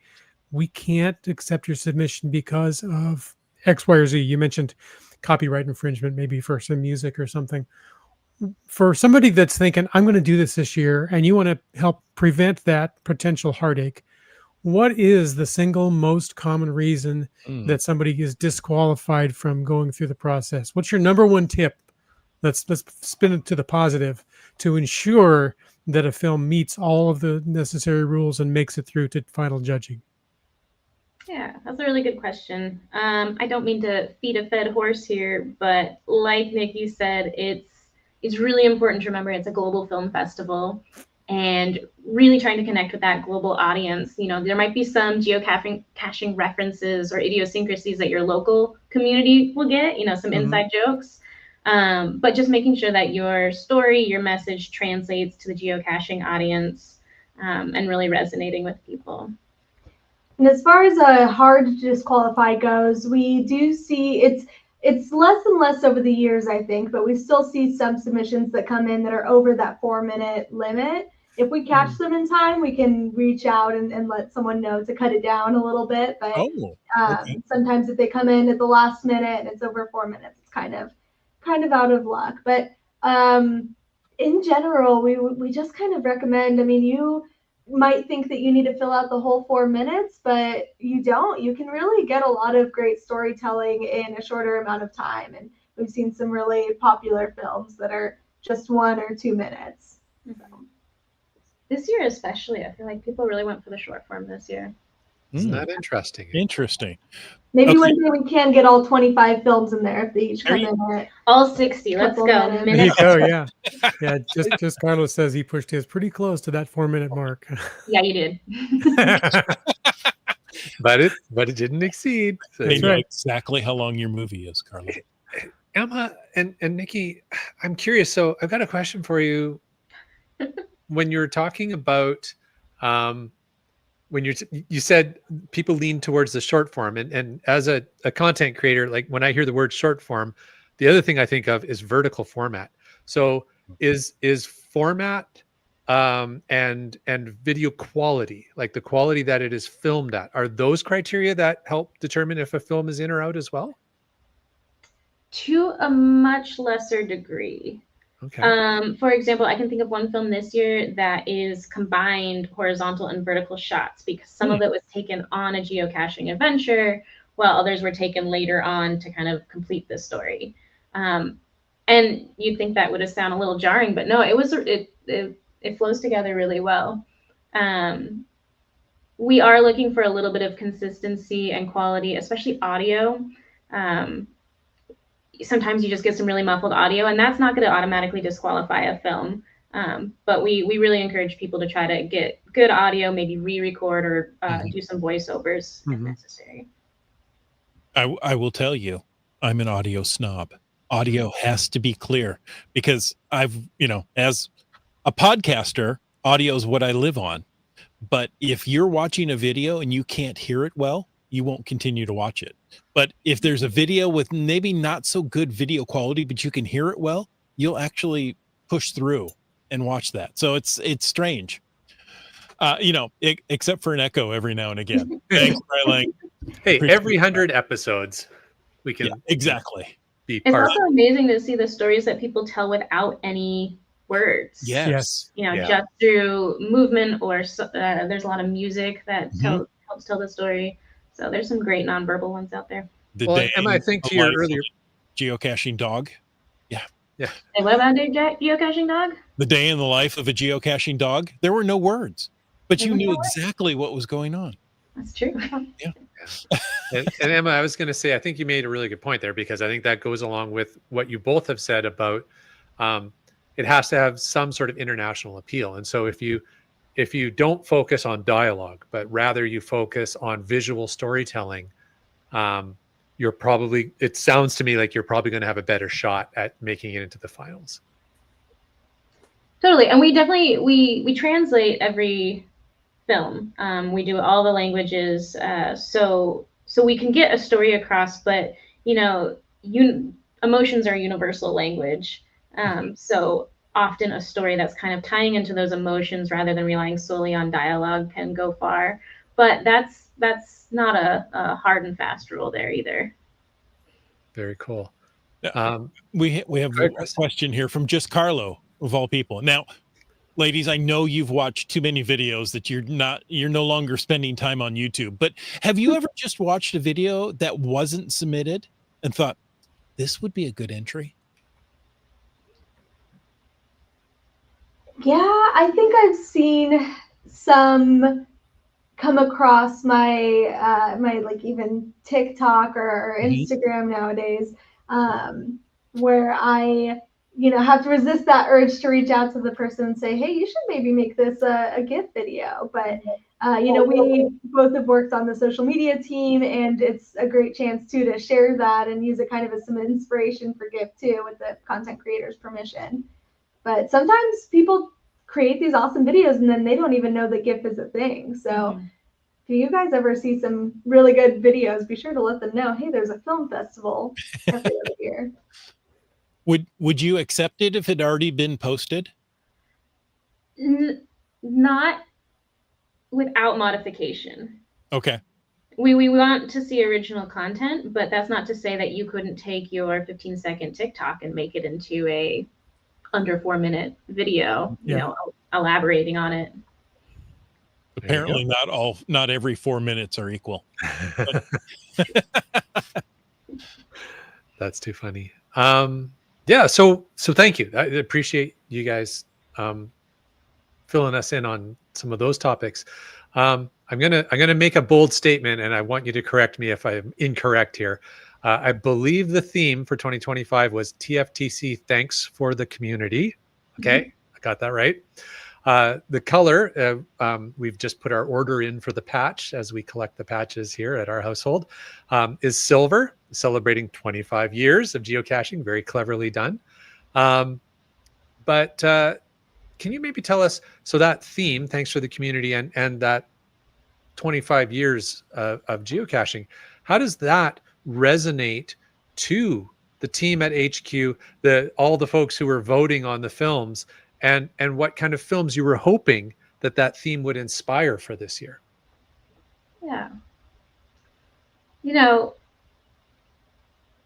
We can't accept your submission because of X, Y, or Z. You mentioned copyright infringement, maybe for some music or something. For somebody that's thinking, I'm going to do this year, and you want to help prevent that potential heartache, what is the single most common reason that somebody is disqualified from going through the process? What's your number one tip? Let's spin it to the positive to ensure that a film meets all of the necessary rules and makes it through to final judging. Yeah, that's a really good question. I don't mean to feed a dead horse here, but like Nikki said, it's really important to remember it's a global film festival, and really trying to connect with that global audience. There might be some geocaching references or idiosyncrasies that your local community will get, some inside jokes. But just making sure that your story, your message translates to the geocaching audience, and really resonating with people. And as far as hard to disqualify goes, we do see it's less and less over the years, I think, but we still see some submissions that come in that are over that 4-minute limit. if we catch them in time, we can reach out and let someone know to cut it down a little bit. But okay. sometimes if they come in at the last minute and it's over 4 minutes, it's kind of out of luck. But in general, we just kind of recommend, I mean, you might think that you need to fill out the whole 4 minutes, but you don't. You can really get a lot of great storytelling in a shorter amount of time. And we've seen some really popular films that are just 1 or 2 minutes. So. This year especially, I feel like people really went for the short form this year. Isn't that interesting? Interesting. Maybe one day we can get all 25 films in there if they each come in at all 60. Let's go. There you go. Yeah. Yeah. Just Carlos says he pushed his pretty close to that 4 minute mark. Yeah, you did. but it didn't exceed. So They know exactly how long your movie is, Carlos. Emma and Nikki, I'm curious. So I've got a question for you. When you're talking about when you said people lean towards the short form, and as a content creator, like when I hear the word short form, the other thing I think of is vertical format. So is format and video quality, like the quality that it is filmed at, are those criteria that help determine if a film is in or out as well? To a much lesser degree. Okay. For example, I can think of one film this year that is combined horizontal and vertical shots, because some of it was taken on a geocaching adventure, while others were taken later on to kind of complete the story. And you'd think that would sound a little jarring, but no, it flows together really well. We are looking for a little bit of consistency and quality, especially audio. Sometimes you just get some really muffled audio, and that's not going to automatically disqualify a film. But we really encourage people to try to get good audio, maybe re-record or do some voiceovers if necessary. I will tell you, I'm an audio snob. Audio has to be clear, because I've, as a podcaster, audio is what I live on. But if you're watching a video and you can't hear it well, you won't continue to watch it. But if there's a video with maybe not so good video quality, but you can hear it well, you'll actually push through and watch that. So it's strange, except for an echo every now and again. Thanks, Riley. Hey, every 100 episodes, we can exactly be It's part also amazing to see the stories that people tell without any words. Yes. Just through movement, or there's a lot of music that helps tell the story. So there's some great nonverbal ones out there. Emma, I think to your earlier geocaching dog. Yeah. And what about a geocaching dog? The day in the life of a geocaching dog. There were no words, but you knew exactly what was going on. That's true. Yeah. and Emma, I was going to say, I think you made a really good point there, because I think that goes along with what you both have said about it has to have some sort of international appeal. And so if you don't focus on dialogue, but rather you focus on visual storytelling, it sounds to me like you're probably going to have a better shot at making it into the finals. Totally. And we definitely, we translate every film. We do all the languages. So we can get a story across, but emotions are universal language. So often a story that's kind of tying into those emotions rather than relying solely on dialogue can go far. But that's not a hard and fast rule there either. Very cool. We have a question here from Just Carlo, of all people. Now, ladies, I know you've watched too many videos that you're no longer spending time on YouTube, but have you ever just watched a video that wasn't submitted and thought, this would be a good entry? Yeah, I think I've seen some come across my my like even TikTok or Instagram nowadays, where I have to resist that urge to reach out to the person and say, hey, you should maybe make this a Giff video. But we both have worked on the social media team, and it's a great chance too to share that and use it kind of as some inspiration for Giff too, with the content creator's permission. But sometimes people create these awesome videos and then they don't even know that Giff is a thing. So if you guys ever see some really good videos, be sure to let them know, hey, there's a film festival every other year. Would you accept it if it had already been posted? not without modification. Okay. We want to see original content, but that's not to say that you couldn't take your 15-second TikTok and make it into a under 4-minute video, you know, elaborating on it. Apparently not every 4 minutes are equal. That's too funny. Yeah, so thank you. I appreciate you guys filling us in on some of those topics. I'm gonna make a bold statement, and I want you to correct me if I'm incorrect here. I believe the theme for 2025 was TFTC. Thanks for the community. Okay, I got that right. The color, we've just put our order in for the patch as we collect the patches here at our household, is silver, celebrating 25 years of geocaching. Very cleverly done. But can you maybe tell us, so that theme, thanks for the community, and that 25 years of geocaching, how does that resonate to the team at HQ, all the folks who were voting on the films, and what kind of films you were hoping that theme would inspire for this year? Yeah. You know,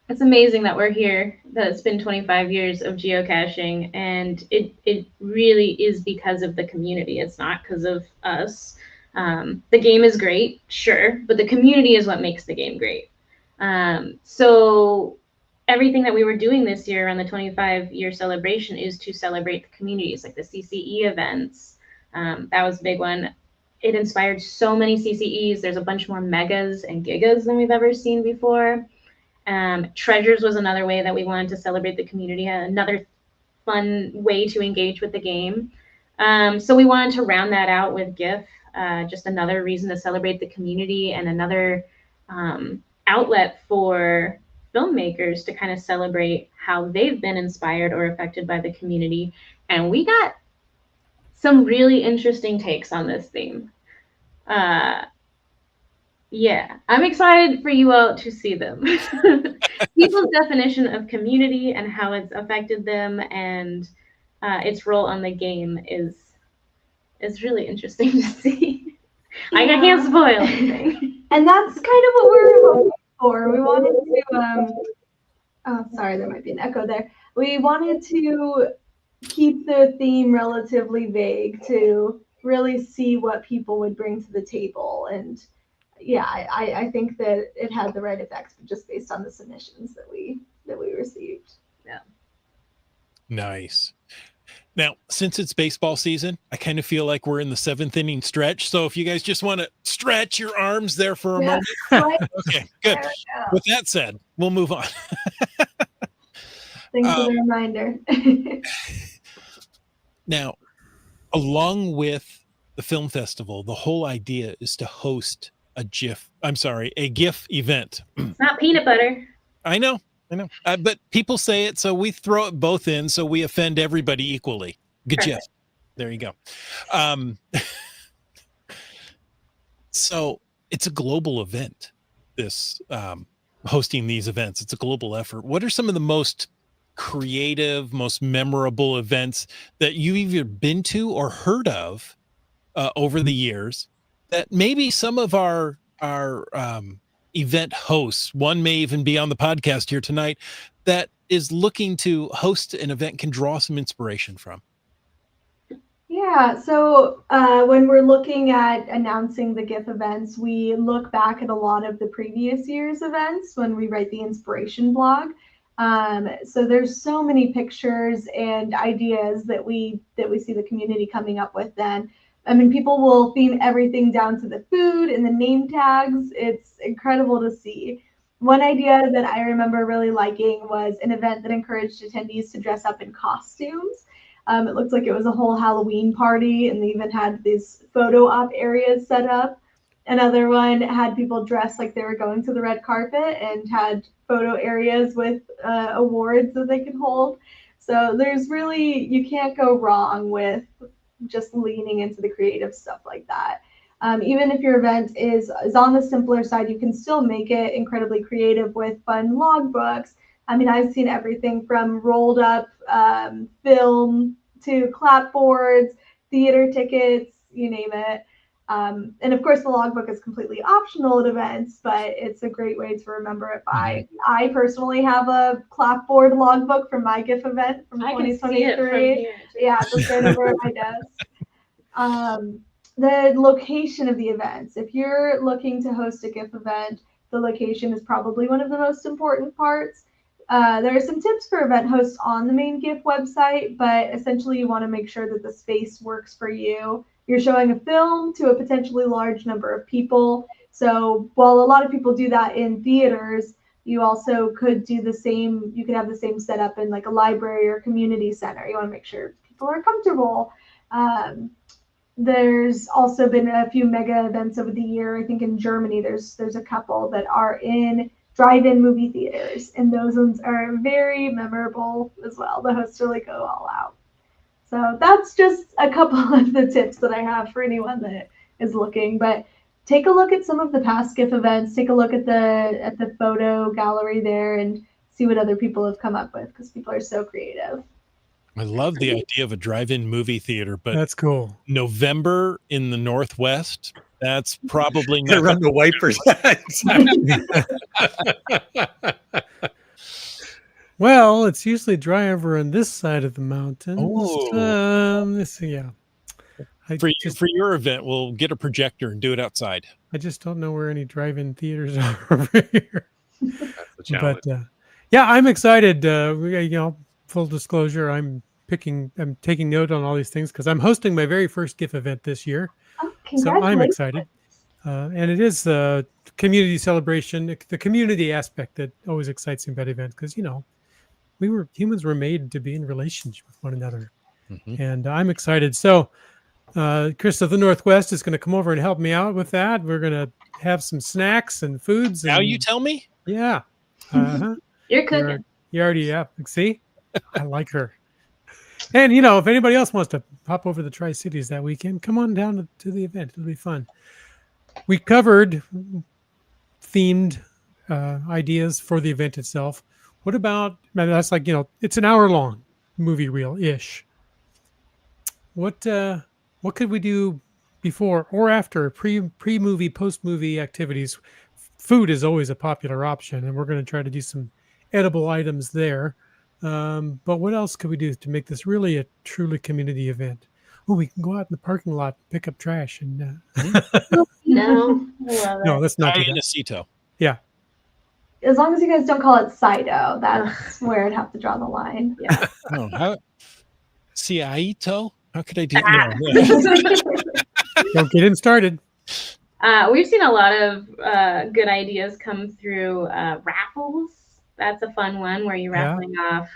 it's amazing that we're here, that it's been 25 years of geocaching, and it really is because of the community. It's not because of us. The game is great, sure, but the community is what makes the game great. So everything that we were doing this year around the 25-year celebration is to celebrate the communities, like the CCE events. That was a big one. It inspired so many CCEs. There's a bunch more megas and gigas than we've ever seen before. Treasures was another way that we wanted to celebrate the community, another fun way to engage with the game. So we wanted to round that out with Giff, just another reason to celebrate the community and another outlet for filmmakers to kind of celebrate how they've been inspired or affected by the community. And we got some really interesting takes on this theme. Yeah, I'm excited for you all to see them. People's definition of community and how it's affected them and its role on the game is really interesting to see. I can't spoil anything. And that's kind of what we were hoping for. We wanted to, oh, sorry, there might be an echo there. We wanted to keep the theme relatively vague to really see what people would bring to the table. And yeah, I think that it had the right effects, just based on the submissions that we received. Yeah. Nice. Now, since it's baseball season, I kind of feel like we're in the 7th inning stretch. So if you guys just want to stretch your arms there for a moment. Okay, good. With that said, we'll move on. Thanks for the reminder. Now, along with the film festival, the whole idea is to host a GIF event. It's not peanut butter. I know. But people say it, so we throw it both in, so we offend everybody equally. Good GIF. There you go. So it's a global event, this hosting these events. It's a global effort. What are some of the most creative, most memorable events that you've either been to or heard of over the years that maybe some of our event hosts, one may even be on the podcast here tonight, that is looking to host an event, can draw some inspiration from? Yeah, so when we're looking at announcing the GIF events, we look back at a lot of the previous year's events when we write the inspiration blog. So there's so many pictures and ideas that we see the community coming up with then. I mean, people will theme everything down to the food and the name tags. It's incredible to see. One idea that I remember really liking was an event that encouraged attendees to dress up in costumes. It looked like it was a whole Halloween party, and they even had these photo op areas set up. Another one had people dressed like they were going to the red carpet and had photo areas with awards that they could hold. So there's really, you can't go wrong with just leaning into the creative stuff like that. Even if your event is on the simpler side, you can still make it incredibly creative with fun logbooks. I mean, I've seen everything from rolled up film to clapboards theater tickets, you name it. And of course, the logbook is completely optional at events, but it's a great way to remember it by. I personally have a clapboard logbook from my Giff event from 2023. Yeah, just right over at my desk. The location of the events. If you're looking to host a Giff event, the location is probably one of the most important parts. There are some tips for event hosts on the main Giff website, but essentially you want to make sure that the space works for you. You're showing a film to a potentially large number of people. So while a lot of people do that in theaters, you also could do the same. You could have the same setup in like a library or community center. You want to make sure people are comfortable. There's also been a few mega events over the year. I think in Germany, there's a couple that are in drive-in movie theaters, and those ones are very memorable as well. The hosts really go all out. So that's just a couple of the tips that I have for anyone that is looking. But take a look at some of the past Giff events. Take a look at the photo gallery there and see what other people have come up with, because people are so creative. I love the idea of a drive-in movie theater, but that's cool. November in the Northwest, that's probably not. Run the wipers. Well, it's usually dry over on this side of the mountains. Yeah. For your event, we'll get a projector and do it outside. I just don't know where any drive-in theaters are over here. That's a challenge. But yeah, I'm excited. Full disclosure, I'm taking note on all these things because I'm hosting my very first Giff event this year. Oh, so I'm excited. And it is a community celebration, the community aspect that always excites me about events because, humans were made to be in relationship with one another. And I'm excited. So Chris of the Northwest is going to come over and help me out with that. We're going to have some snacks and foods. Now you tell me? Yeah. You're cooking. You already, see? I like her. And, if anybody else wants to pop over to the Tri-Cities that weekend, come on down to the event. It'll be fun. We covered themed ideas for the event itself. What about, that's like, it's an hour-long movie reel-ish. What could we do before or after, pre-movie, post-movie activities? Food is always a popular option, and we're going to try to do some edible items there. But what else could we do to make this really a truly community event? Oh, we can go out in the parking lot, pick up trash, and no, let's not do that. Yeah. As long as you guys don't call it Cido, that's where I'd have to draw the line. Yeah. Ciaito? How could I do that? Don't get him started. We've seen a lot of good ideas come through raffles. That's a fun one where you're raffling off,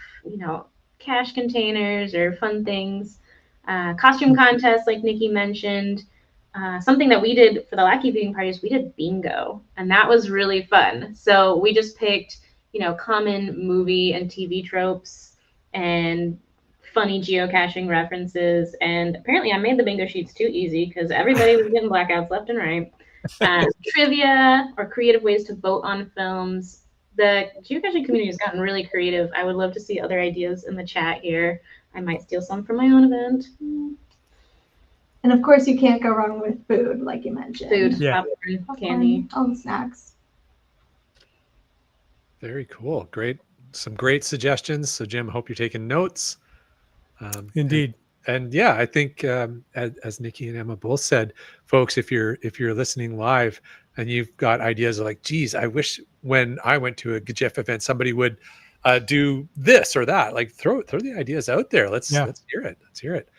cash containers or fun things. Costume contests, like Nikki mentioned. Something that we did for the Lackey viewing parties, we did bingo, and that was really fun. So we just picked, common movie and TV tropes and funny geocaching references. And apparently I made the bingo sheets too easy because everybody was getting blackouts left and right. Trivia or creative ways to vote on films. The geocaching community has gotten really creative. I would love to see other ideas in the chat here. I might steal some for my own event. And of course, you can't go wrong with food, like you mentioned. Food, popcorn, candy. All the snacks. Very cool. Great. Some great suggestions. So, Jim, hope you're taking notes. Indeed. And yeah, I think as Nikki and Emma both said, folks, if you're listening live and you've got ideas like, geez, I wish when I went to a Giff event, somebody would do this or that. Like throw the ideas out there. Let's hear it. Let's hear it.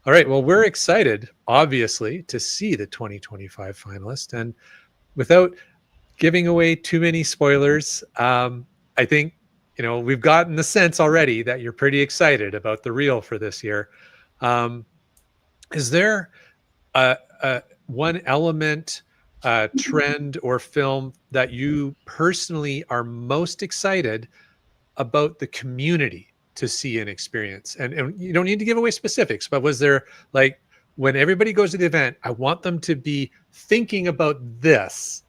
All right. Well, we're excited, obviously, to see the 2025 finalists. And without giving away too many spoilers, I think, we've gotten the sense already that you're pretty excited about the reel for this year. Is there one element, trend, or film that you personally are most excited about the community to see and experience? And you don't need to give away specifics, but was there, like, when everybody goes to the event, I want them to be thinking about this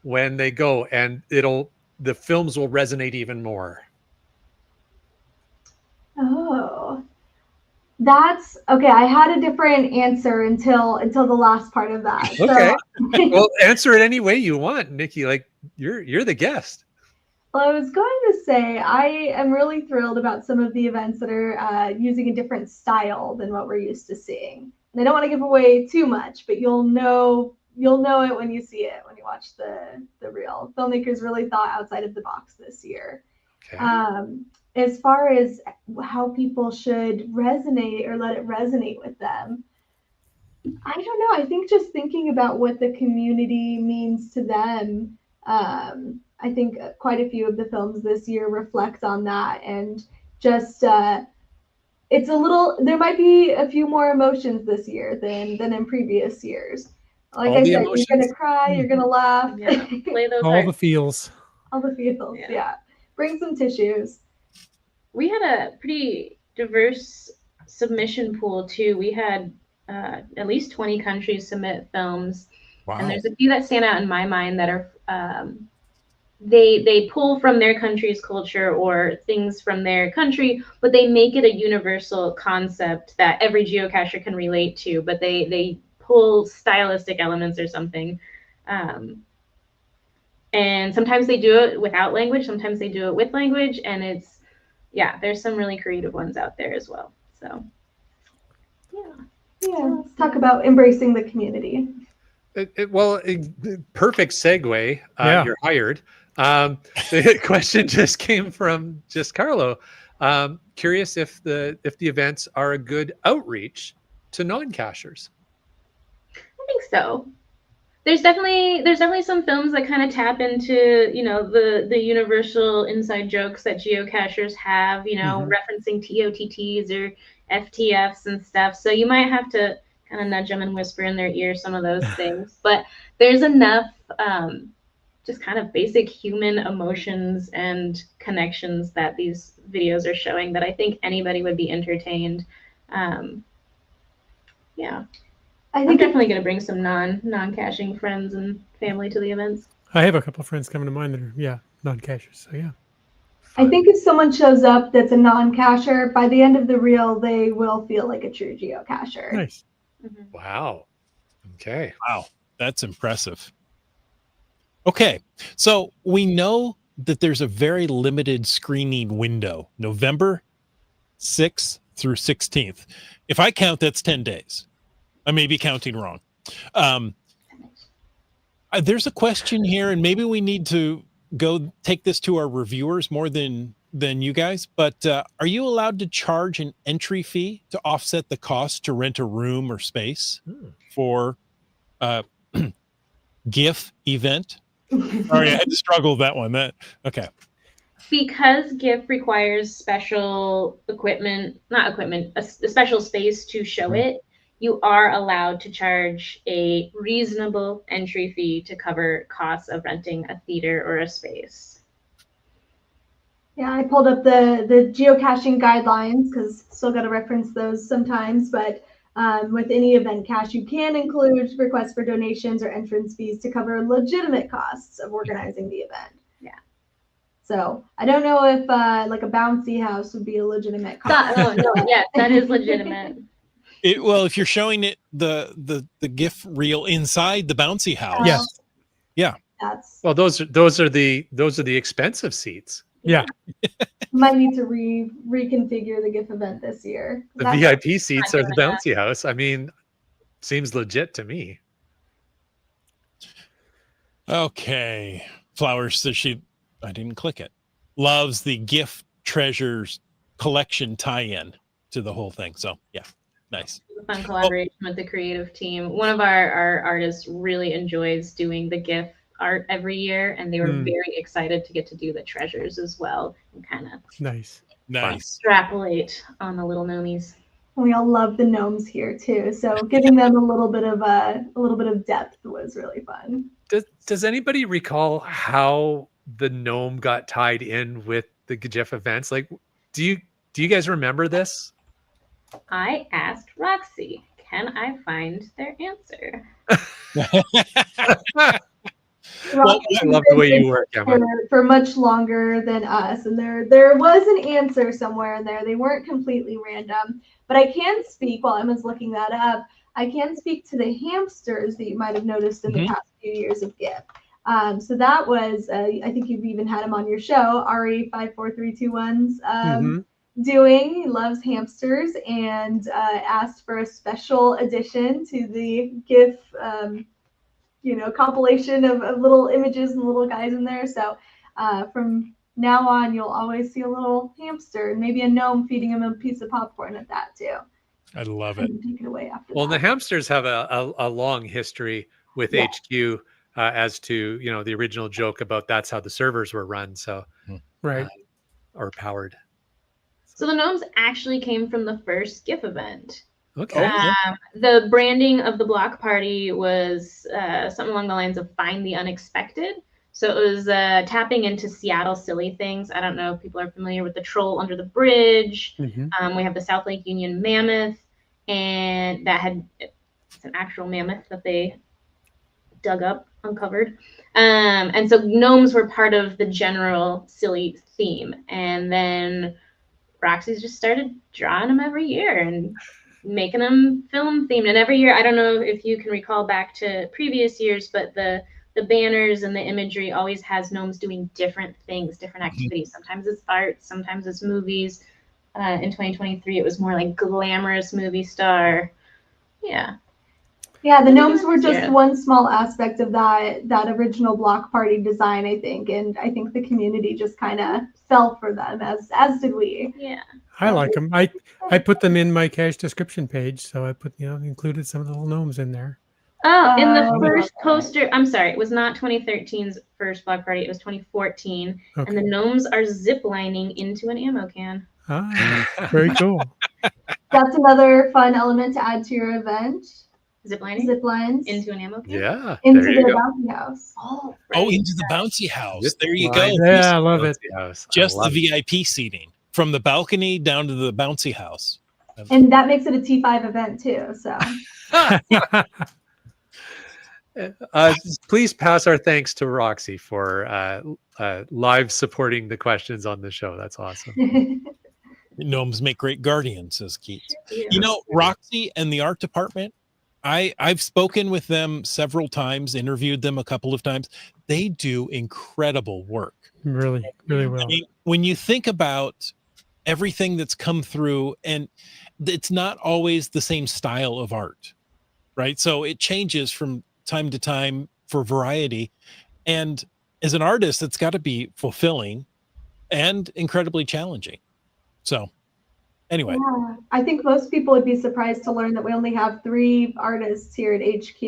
when they go, and the films will resonate even more? Oh, That's okay. I had a different answer until the last part of that. Okay. So, Well, answer it any way you want, Nikki. Like you're the guest. well, I was going to say I am really thrilled about some of the events that are using a different style than what we're used to seeing. And I don't want to give away too much, but you'll know it when you see it, when you watch the reel. Filmmakers really thought outside of the box this year. Okay. As far as how people should resonate or let it resonate with them, I don't know. I think just thinking about what the community means to them. I think quite a few of the films this year reflect on that, and just it's a little. There might be a few more emotions this year than in previous years. Like All I the said, emotions? you're gonna cry, you're gonna laugh, Yeah, play those All the hearts. feels. all the feels. Yeah. Yeah, bring some tissues. We had a pretty diverse submission pool too. We had at least 20 countries submit films, and Wow. there's a few that stand out in my mind that are they pull from their country's culture or things from their country, but they make it a universal concept that every geocacher can relate to. But they pull stylistic elements or something. And sometimes they do it without language, sometimes they do it with language, and it's there's some really creative ones out there as well. So Yeah, let's talk about embracing the community. Perfect segue. Yeah. You're hired. The question just came from just Carlo. Curious if the events are a good outreach to non-cachers. I think so. There's definitely some films that kind of tap into the universal inside jokes that geocachers have, referencing TOTTs or FTFs and stuff. So you might have to kind of nudge them and whisper in their ear some of those things. But there's enough just kind of basic human emotions and connections that these videos are showing that I think anybody would be entertained. Yeah. I I'm think definitely going to bring some non-caching friends and family to the events. I have a couple of friends coming to mind that are non-cachers. So yeah. I think if someone shows up that's a non-cacher, by the end of the reel, they will feel like a true geocacher. Nice. Mm-hmm. Wow. Okay. Wow. That's impressive. Okay. So we know that there's a very limited screening window, November 6th through 16th. If I count, that's 10 days. I may be counting wrong. There's a question here, and maybe we need to go take this to our reviewers more than you guys, but are you allowed to charge an entry fee to offset the cost to rent a room or space for Giff event? Sorry, I had to struggle with that one. Okay. Because Giff requires special equipment, not equipment, a special space to show it, you are allowed to charge a reasonable entry fee to cover costs of renting a theater or a space. Yeah, I pulled up the geocaching guidelines because still got to reference those sometimes. But with any event cache, you can include requests for donations or entrance fees to cover legitimate costs of organizing the event. Yeah. So I don't know if like a bouncy house would be a legitimate cost. Oh no, yes, that is legitimate. Well, if you're showing it the Giff reel inside the bouncy house, Yes. Yeah. That's Well, those are the expensive seats. Yeah. might need to reconfigure the Giff event this year. The VIP seats are the bouncy house. I mean, seems legit to me. Okay. Flowers says I didn't click it. Loves the Giff Treasures collection tie-in to the whole thing. So yeah, nice. It's a fun collaboration with the creative team. One of our artists really enjoys doing the Giff art every year, and they were very excited to get to do the treasures as well and kind of Nice. extrapolate on the little gnomies. We all love the gnomes here too, so giving them a little bit of depth was really fun. Does anybody recall how the gnome got tied in with the Giff events? Like, do you guys remember this? I asked Roxy, can I find their answer? Well, I love the way you work, Emma. For much longer than us, and there was an answer somewhere in there. They weren't completely random, but I can speak while Emma's looking that up. I can speak to the hamsters that you might have noticed in the past few years of Giff. So that was, I think you've even had him on your show, RE54321's doing. He loves hamsters and asked for a special addition to the Giff, compilation of little images and little guys in there. So from now on, you'll always see a little hamster and maybe a gnome feeding him a piece of popcorn at that too. I love it. Take it away after Well, that. the hamsters have a long history with HQ as to, the original joke about that's how the servers were run. So, or powered. So the gnomes actually came from the first Giff event. Okay. The branding of the block party was something along the lines of find the unexpected. So it was tapping into Seattle silly things. I don't know if people are familiar with the troll under the bridge. We have the South Lake Union mammoth, and it's an actual mammoth that they dug up, uncovered. And so gnomes were part of the general silly theme. And then Roxy's just started drawing them every year and making them film themed. And every year, I don't know if you can recall back to previous years, but the banners and the imagery always has gnomes doing different things, different activities. Sometimes it's art, sometimes it's movies. In 2023, it was more like glamorous movie star. Yeah, the gnomes were just one small aspect of that original block party design, I think. And I think the community just kind of fell for them, as did we. Yeah. I like them. I put them in my cache description page, so I put included some of the little gnomes in there. Oh, in the first poster, I'm sorry, it was not 2013's first block party, it was 2014. And the gnomes are ziplining into an ammo can. Ah, very cool. That's another fun element to add to your event. Ziplining? Ziplines. Into an ammo can? Yeah. Into the bouncy house. Oh, into the bouncy house. There you go. Yeah, I love it. Just the VIP seating from the balcony down to the bouncy house. And that makes it a T5 event too. So. Please pass our thanks to Roxy for live supporting the questions on the show. That's awesome. Gnomes make great guardians, says Keith. Roxy and the art department, I've spoken with them several times, interviewed them a couple of times. They do incredible work. Really, really well. I mean, when you think about everything that's come through, and it's not always the same style of art, right? So it changes from time to time for variety. And as an artist, it's got to be fulfilling and incredibly challenging. So anyway. Yeah, I think most people would be surprised to learn that we only have 3 artists here at HQ.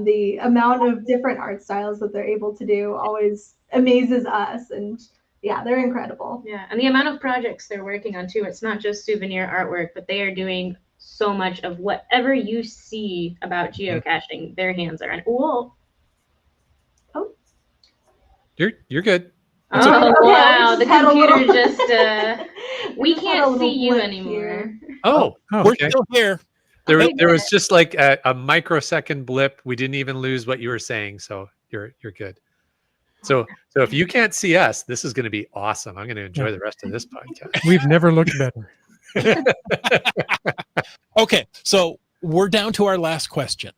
The amount of different art styles that they're able to do always amazes us. And yeah, they're incredible. Yeah, and the amount of projects they're working on too. It's not just souvenir artwork, but they are doing so much of whatever you see about geocaching. Their hands are in. Whoa. Oh. You're good. Oh, okay. wow. The computer Little... just, we can't see you anymore. Here. Oh, we're still here. There was just like a microsecond blip. We didn't even lose what you were saying. So you're good. So if you can't see us, this is going to be awesome. I'm going to enjoy the rest of this podcast. We've never looked better. Okay. So we're down to our last question.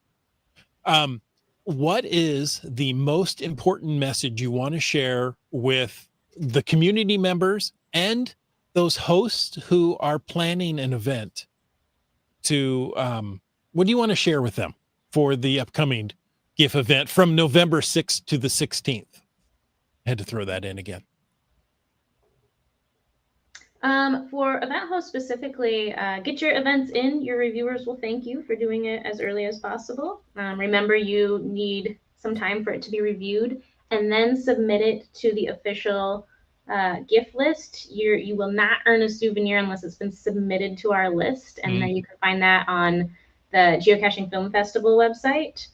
What is the most important message you want to share with the community members and those hosts who are planning an event? What do you want to share with them for the upcoming Giff event from November 6th to the 16th? I had to throw that in again. For event hosts specifically, get your events in. Your reviewers will thank you for doing it as early as possible. Remember, you need some time for it to be reviewed, and then submit it to the official gift list. You will not earn a souvenir unless it's been submitted to our list, and then you can find that on the Geocaching Film Festival website.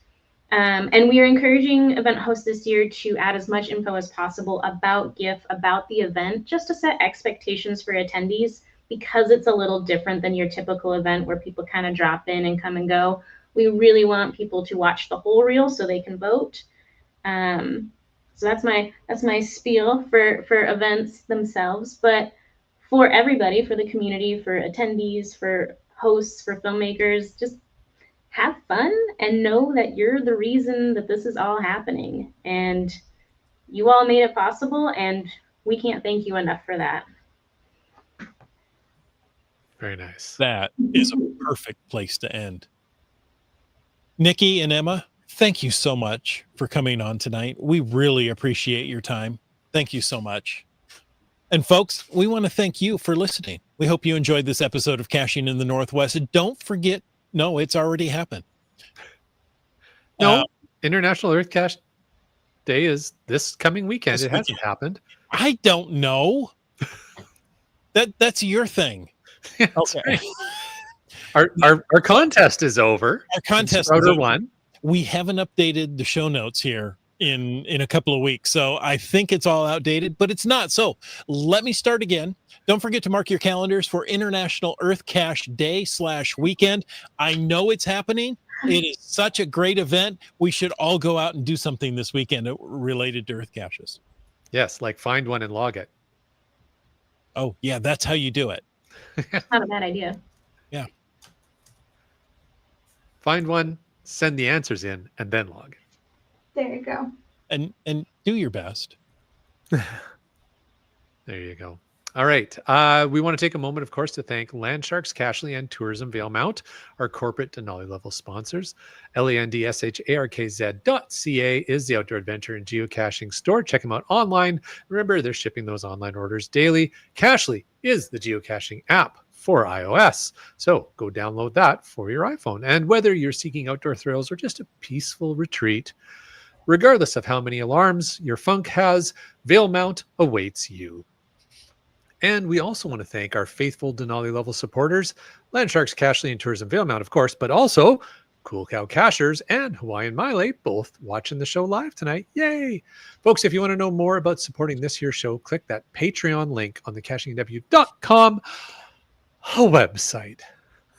And we are encouraging event hosts this year to add as much info as possible about Giff, about the event, just to set expectations for attendees, because it's a little different than your typical event where people kind of drop in and come and go. We really want people to watch the whole reel so they can vote. So that's my spiel for events themselves. But for everybody, for the community, for attendees, for hosts, for filmmakers, just have fun and know that you're the reason that this is all happening. And you all made it possible, and we can't thank you enough for that. Very nice. That is a perfect place to end. Nikki and Emma, thank you so much for coming on tonight. We really appreciate your time. Thank you so much. And folks, we want to thank you for listening. We hope you enjoyed this episode of Caching in the Northwest. And don't forget, no, it's already happened. No, International Earth Cache Day is this coming weekend. It hasn't happened. I don't know. That's your thing. Yeah, okay. Right. Our contest is over. Our contest is over. Won. We haven't updated the show notes here in a couple of weeks, so I think it's all outdated, but it's not. So let me start again. Don't forget to mark your calendars for International Earth Cache Day /weekend. I know it's happening. It is such a great event. We should all go out and do something this weekend related to Earth caches. Yes, like find one and log it. Oh, yeah, that's how you do it. Not a bad idea. Yeah. Find one, send the answers in, and then log it. There you go. And do your best. There you go. All right. We want to take a moment, of course, to thank Landsharks, Cachely, and Tourism Valemount, our corporate Denali level sponsors. LANDSHARKZ.ca is the outdoor adventure and geocaching store. Check them out online. Remember, they're shipping those online orders daily. Cachely is the geocaching app for iOS. So go download that for your iPhone. And whether you're seeking outdoor thrills or just a peaceful retreat, regardless of how many alarms your funk has, Valemount awaits you. And we also want to thank our faithful Denali level supporters, Landsharks, Cachely, and Tourism Valemount, of course, but also Cool Cow Cachers and Hawaiian Miley, both watching the show live tonight. Yay! Folks, if you want to know more about supporting this here show, click that Patreon link on the cachingw.com website.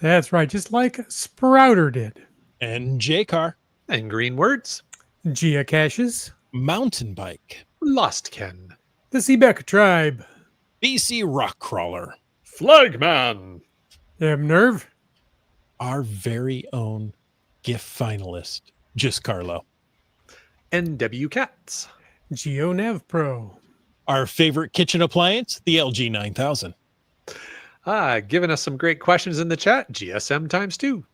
That's right, just like Sprouter did. And J-Car. And Green Words. Geocaches. Mountain Bike. Lost Ken. The Seebeck Tribe. BC Rock Crawler. Flagman. Nerve. Our very own Giff finalist, Just Carlo. NW Cats. GeoNav Pro. Our favorite kitchen appliance, the LG 9000. Giving us some great questions in the chat, GSM times 2.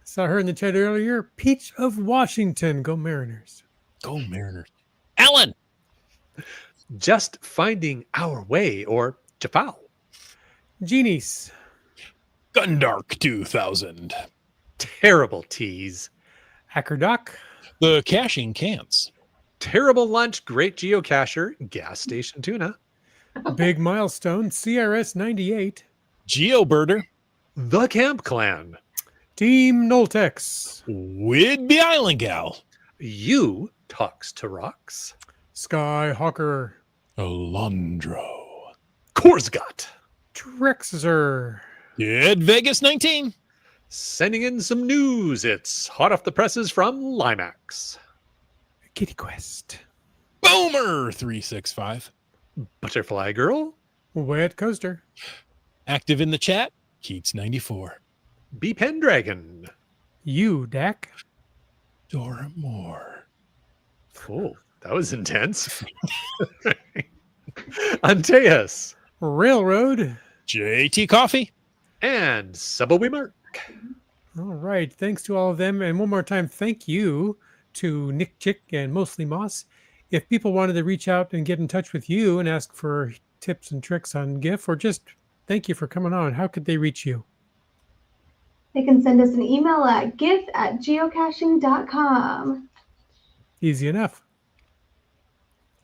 Saw her in the chat earlier. Peach of Washington. Go Mariners. Go Mariners. Alan. Just Finding Our Way, or Jafal. Genies. Gundark 2000. Terrible Tease. Hackerdoc. The Caching Cants. Terrible Lunch, Great Geocacher, Gas Station Tuna. Big Milestone. CRS 98. GeoBirder. The Camp Clan. Team Noltex. Whidbey Island Gal. You Talks to Rocks. Skyhawker. Alondro. Korsgat. Trexer. Dead Vegas 19. Sending in some news. It's hot off the presses from Limax. Kitty Quest. Boomer 365. Butterfly Girl. Wet Coaster. Active in the chat, Keats 94. B Pendragon. You, Dak. Dora Moore. Oh, that was intense. Antaeus. Railroad. JT Coffee. And Subaway Mark. All right. Thanks to all of them. And one more time, thank you to Nick Chick and Mostly Moss. If people wanted to reach out and get in touch with you and ask for tips and tricks on Giff, or just thank you for coming on, how could they reach you? They can send us an email at giff@geocaching.com. Easy enough.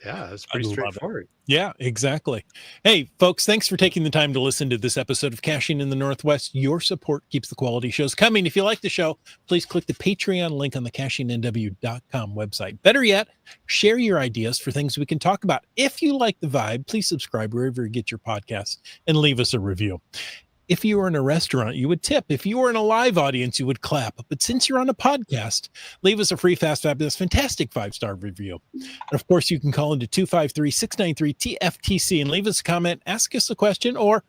Yeah, that's pretty straightforward. Yeah, exactly. Hey, folks, thanks for taking the time to listen to this episode of Caching in the Northwest. Your support keeps the quality shows coming. If you like the show, please click the Patreon link on the cachingnw.com website. Better yet, share your ideas for things we can talk about. If you like the vibe, please subscribe wherever you get your podcasts and leave us a review. If you were in a restaurant, you would tip. If you were in a live audience, you would clap. But since you're on a podcast, leave us a free, fast, fabulous, fantastic 5-star review. And of course, you can call into 253-693-TFTC and leave us a comment, ask us a question, or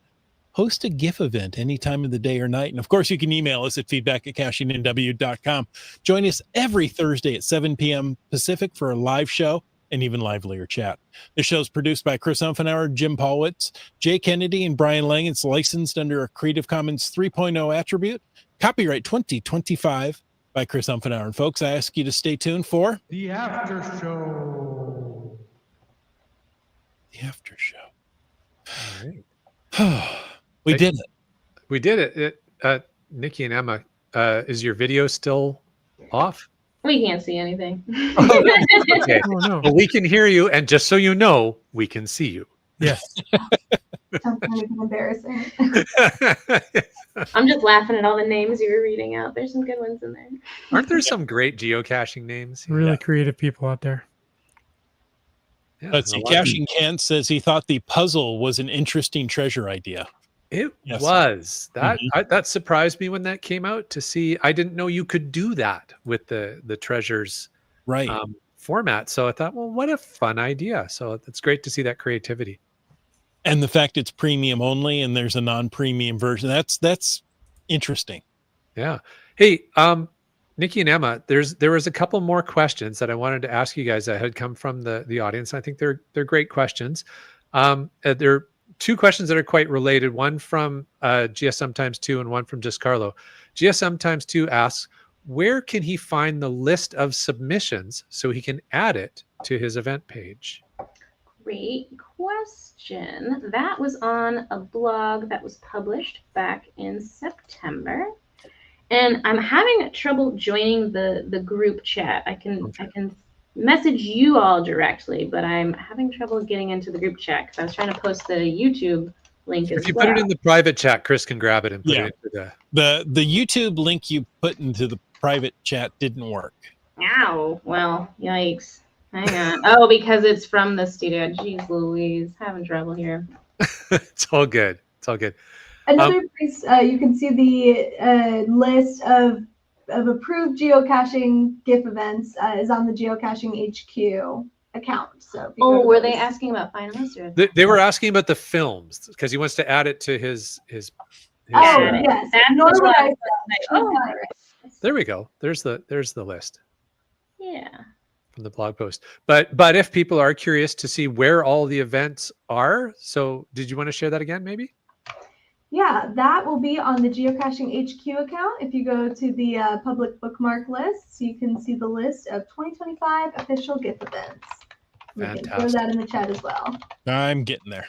host a Giff event any time of the day or night. And of course, you can email us at feedback@cashingnw.com. Join us every Thursday at 7 p.m. Pacific for a live show and even livelier chat. The show is produced by Chris Umfenauer, Jim Paulwitz, Jay Kennedy, and Brian Lang. It's licensed under a Creative Commons 3.0 attribute. Copyright 2025 by Chris Umfenauer. And folks, I ask you to stay tuned for The after show. the after show. All right. We did it. We did it. Nikki and Emma, is your video still off? We can't see anything. Oh, okay. Oh, no. Well, we can hear you, and just so you know, we can see you. Yes. Sounds kind of embarrassing. I'm just laughing at all the names you were reading out. There's some good ones in there. Aren't there some great geocaching names? Really creative people out there. Yeah, Let's see. Caching Kent says he thought the puzzle was an interesting treasure idea. It Yes. was that that surprised me when that came out. To see, I didn't know you could do that with the treasures Right. format. So I thought, well, what a fun idea. So it's great to see that creativity. And the fact it's premium only and there's a non-premium version, that's interesting. Yeah. Hey, Nikki and Emma, there was a couple more questions that I wanted to ask you guys that had come from the audience. I think they're great questions. There are two questions that are quite related. One from GSM times 2 and one from Just Carlo. GSM times 2 asks, where can he find the list of submissions so he can add it to his event page? Great question. That was on a blog that was published back in September. And I'm having trouble joining the group chat. I can message you all directly, but I'm having trouble getting into the group chat because I was trying to post the YouTube link as well. If you put it in the private chat, Chris can grab it and put it into The YouTube link you put into the private chat didn't work. Ow. Well, yikes. Hang on. Oh, because it's from the studio. Jeez Louise. Having trouble here. It's all good. It's all good. Another place you can see the list of approved geocaching Giff events is on the Geocaching HQ account. So were they asking about finalists? Or? They were asking about the films because he wants to add it to his yes. There we go. There's the list. Yeah. From the blog post. But if people are curious to see where all the events are, so did you want to share that again, maybe? Yeah, that will be on the Geocaching HQ account. If you go to the public bookmark list, you can see the list of 2025 official Giff events. We can throw that in the chat as well. I'm getting there.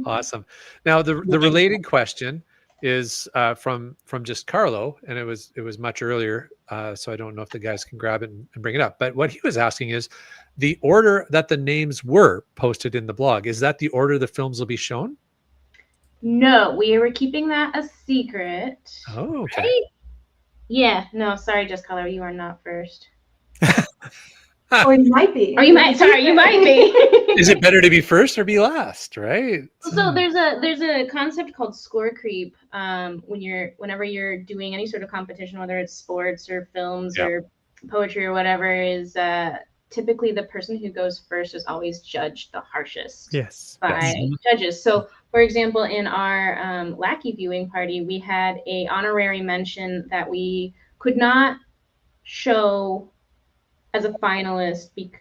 Awesome. Now the related question is from Just Carlo, and it was much earlier, so I don't know if the guys can grab it and bring it up. But what he was asking is the order that the names were posted in the blog. Is that the order the films will be shown? No, we were keeping that a secret. Oh, okay. Right? Yeah. No, sorry, Just Color, you are not first. Or you might be. Or you might. Sorry, you might be. Is it better to be first or be last? Right. So there's a concept called score creep. Whenever you're doing any sort of competition, whether it's sports or films or poetry or whatever, is typically the person who goes first is always judged the harshest. Yes. By judges. So, for example, in our Lackey viewing party, we had a honorary mention that we could not show as a finalist because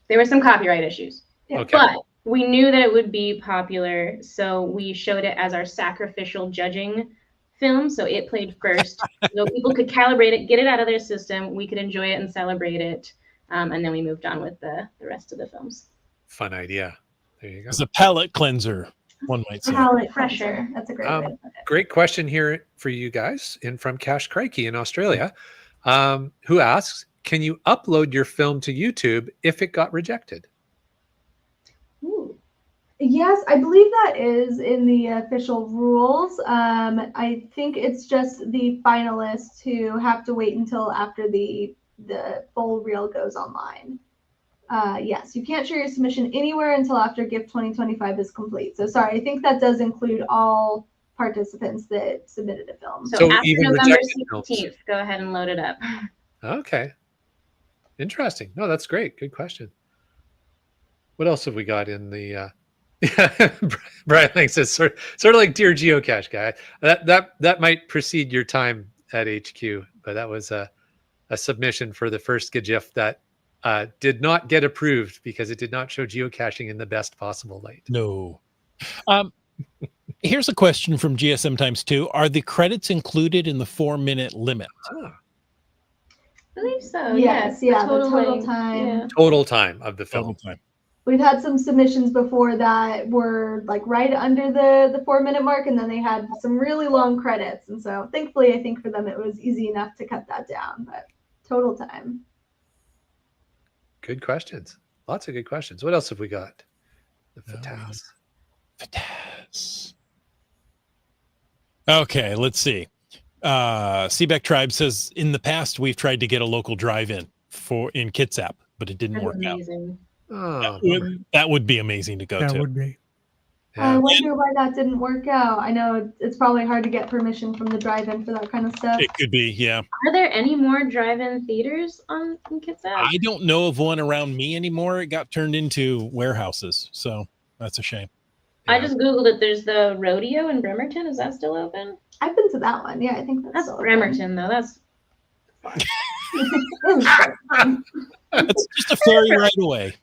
there were some copyright issues. Okay. But we knew that it would be popular, so we showed it as our sacrificial judging film. So it played first. So people could calibrate it, get it out of their system. We could enjoy it and celebrate it. And then we moved on with the rest of the films. Fun idea. There you go. It's a palate cleanser, one might say. Palette pressure. That's a great way to put it. Great question here for you guys from Cash Crikey in Australia, who asks, can you upload your film to YouTube if it got rejected? Ooh. Yes, I believe that is in the official rules. I think it's just the finalists who have to wait until after the full reel goes online. Yes, you can't share your submission anywhere until after Giff 2025 is complete. So sorry, I think that does include all participants that submitted a film. So after even November rejected films. 16th, go ahead and load it up. Okay. Interesting. No, that's great. Good question. What else have we got in the Brian Lang says sort of like Dear Geocache Guy. That might precede your time at HQ, but that was a submission for the first GIF that did not get approved because it did not show geocaching in the best possible light. No. Here's a question from GSM times 2. Are the credits included in the 4-minute limit? Ah, I believe so. Yes, The yeah, the total length, time. yeah. total time of the film. Total time. We've had some submissions before that were like right under the 4-minute mark, and then they had some really long credits. And so thankfully, I think for them, it was easy enough to cut that down, but total time. Good questions. Lots of good questions. What else have we got? The FATAS. FATAS. Okay, let's see. Seabeck Tribe says, in the past, we've tried to get a local drive-in in Kitsap, but it didn't That's work amazing. Oh, that would be amazing to go That to. would be. I yeah. wonder why that didn't work out. I know it's probably hard to get permission from the drive-in for that kind of stuff. It could be, yeah. Are there any more drive-in theaters in Kitsap? I don't know of one around me anymore. It got turned into warehouses, so that's a shame. I just Googled it. There's the rodeo in Bremerton. Is that still open? I've been to that one. Yeah, I think That's still open. Bremerton, though. That's It's just a ferry right away.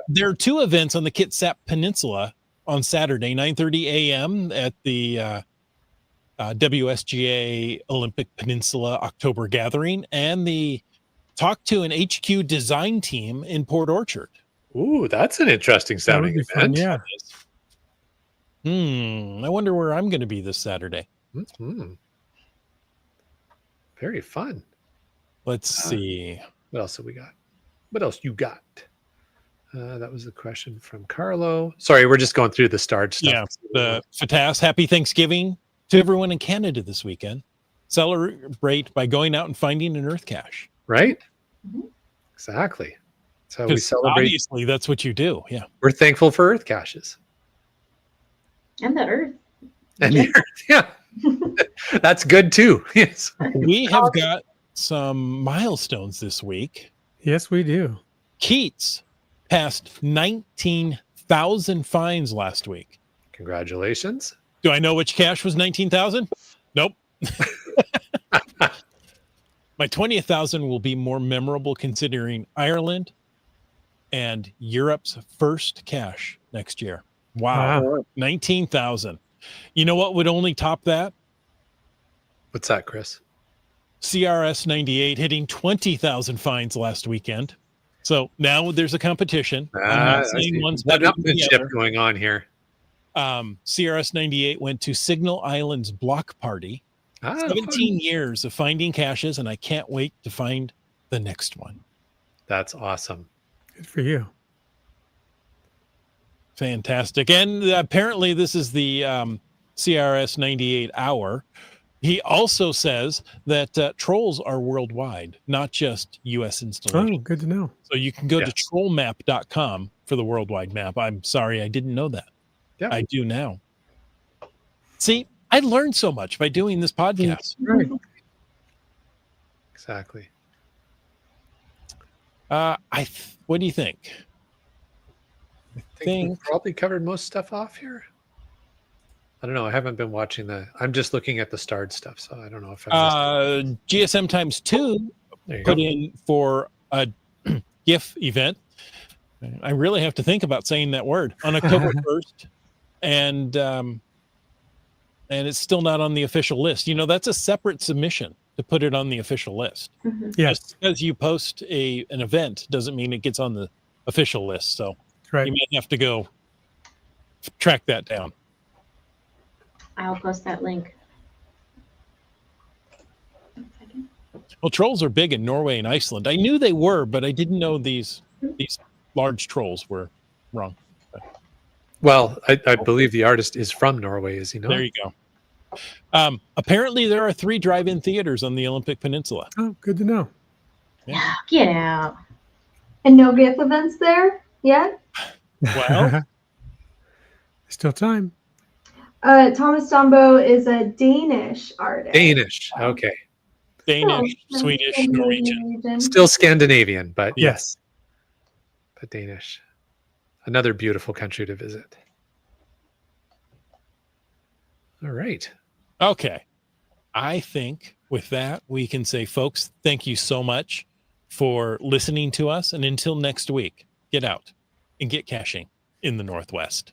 There are 2 events on the Kitsap Peninsula on Saturday, 9:30 a.m. at the WSGA Olympic Peninsula October Gathering and the Talk to an HQ design team in Port Orchard. Ooh, that's an interesting That would sounding be fun, event. yeah. I wonder where I'm going to be this Saturday. Mhm. Very fun. Let's see. What else have we got? What else you got? That was the question from Carlo. Sorry, we're just going through the starred stuff. Yeah, the FATAS. Happy Thanksgiving to everyone in Canada this weekend. Celebrate by going out and finding an earth cache. Right? Mhm. Exactly. That's how we 'Cause celebrate. obviously, that's what you do. Yeah. We're thankful for earth caches. and the Earth. And the earth, yeah. That's good too. Yes. We have got some milestones this week. Yes, we do. Keats passed 19,000 finds last week. Congratulations. Do I know which cache was 19,000? Nope. My 20th thousand will be more memorable considering Ireland and Europe's first cache next year. Wow. 19,000. You know what would only top that? What's that, Chris? CRS 98 hitting 20,000 finds last weekend. So now there's a competition. I'm not saying one's better than the One-upmanship other. going on here. CRS 98 went to Signal Island's block party. 17 years of finding caches, and I can't wait to find the next one. That's awesome. Good for you. Fantastic. And apparently this is the CRS 98 hour. He also says that trolls are worldwide, not just U.S. installations. Oh, good to know. So you can go to Yes. trollmap.com for the worldwide map. I'm sorry, I didn't know that. Yeah. I do now. See, I learned so much by doing this podcast. Right. Exactly. What do you think? I think we've probably covered most stuff off here. I don't know. I haven't been watching I'm just looking at the starred stuff, so I don't know if I missed GSM times 2 There you put go. in for a Giff event. I really have to think about saying that word on October 1st, and it's still not on the official list. You know, that's a separate submission to put it on the official list. Mhm. Yes, Just because you post an event doesn't mean it gets on the official list. So right. you might have to go track that down. I'll post that link. Well, trolls are big in Norway and Iceland. I knew they were, but I didn't know these large trolls were wrong. Well, I believe the artist is from Norway, is he not? There you go. Apparently, there are 3 drive-in theaters on the Olympic Peninsula. Oh, good to know. Get out. And no Giff events there yet? Well, still time. Thomas Dombo is a Danish artist. Danish. Okay. Danish, Still, Swedish, Scandinavian Norwegian. region. Still Scandinavian, but Yes. but Danish. Another beautiful country to visit. All right. Okay. I think with that, we can say, folks, thank you so much for listening to us. And until next week, get out and get caching in the Northwest.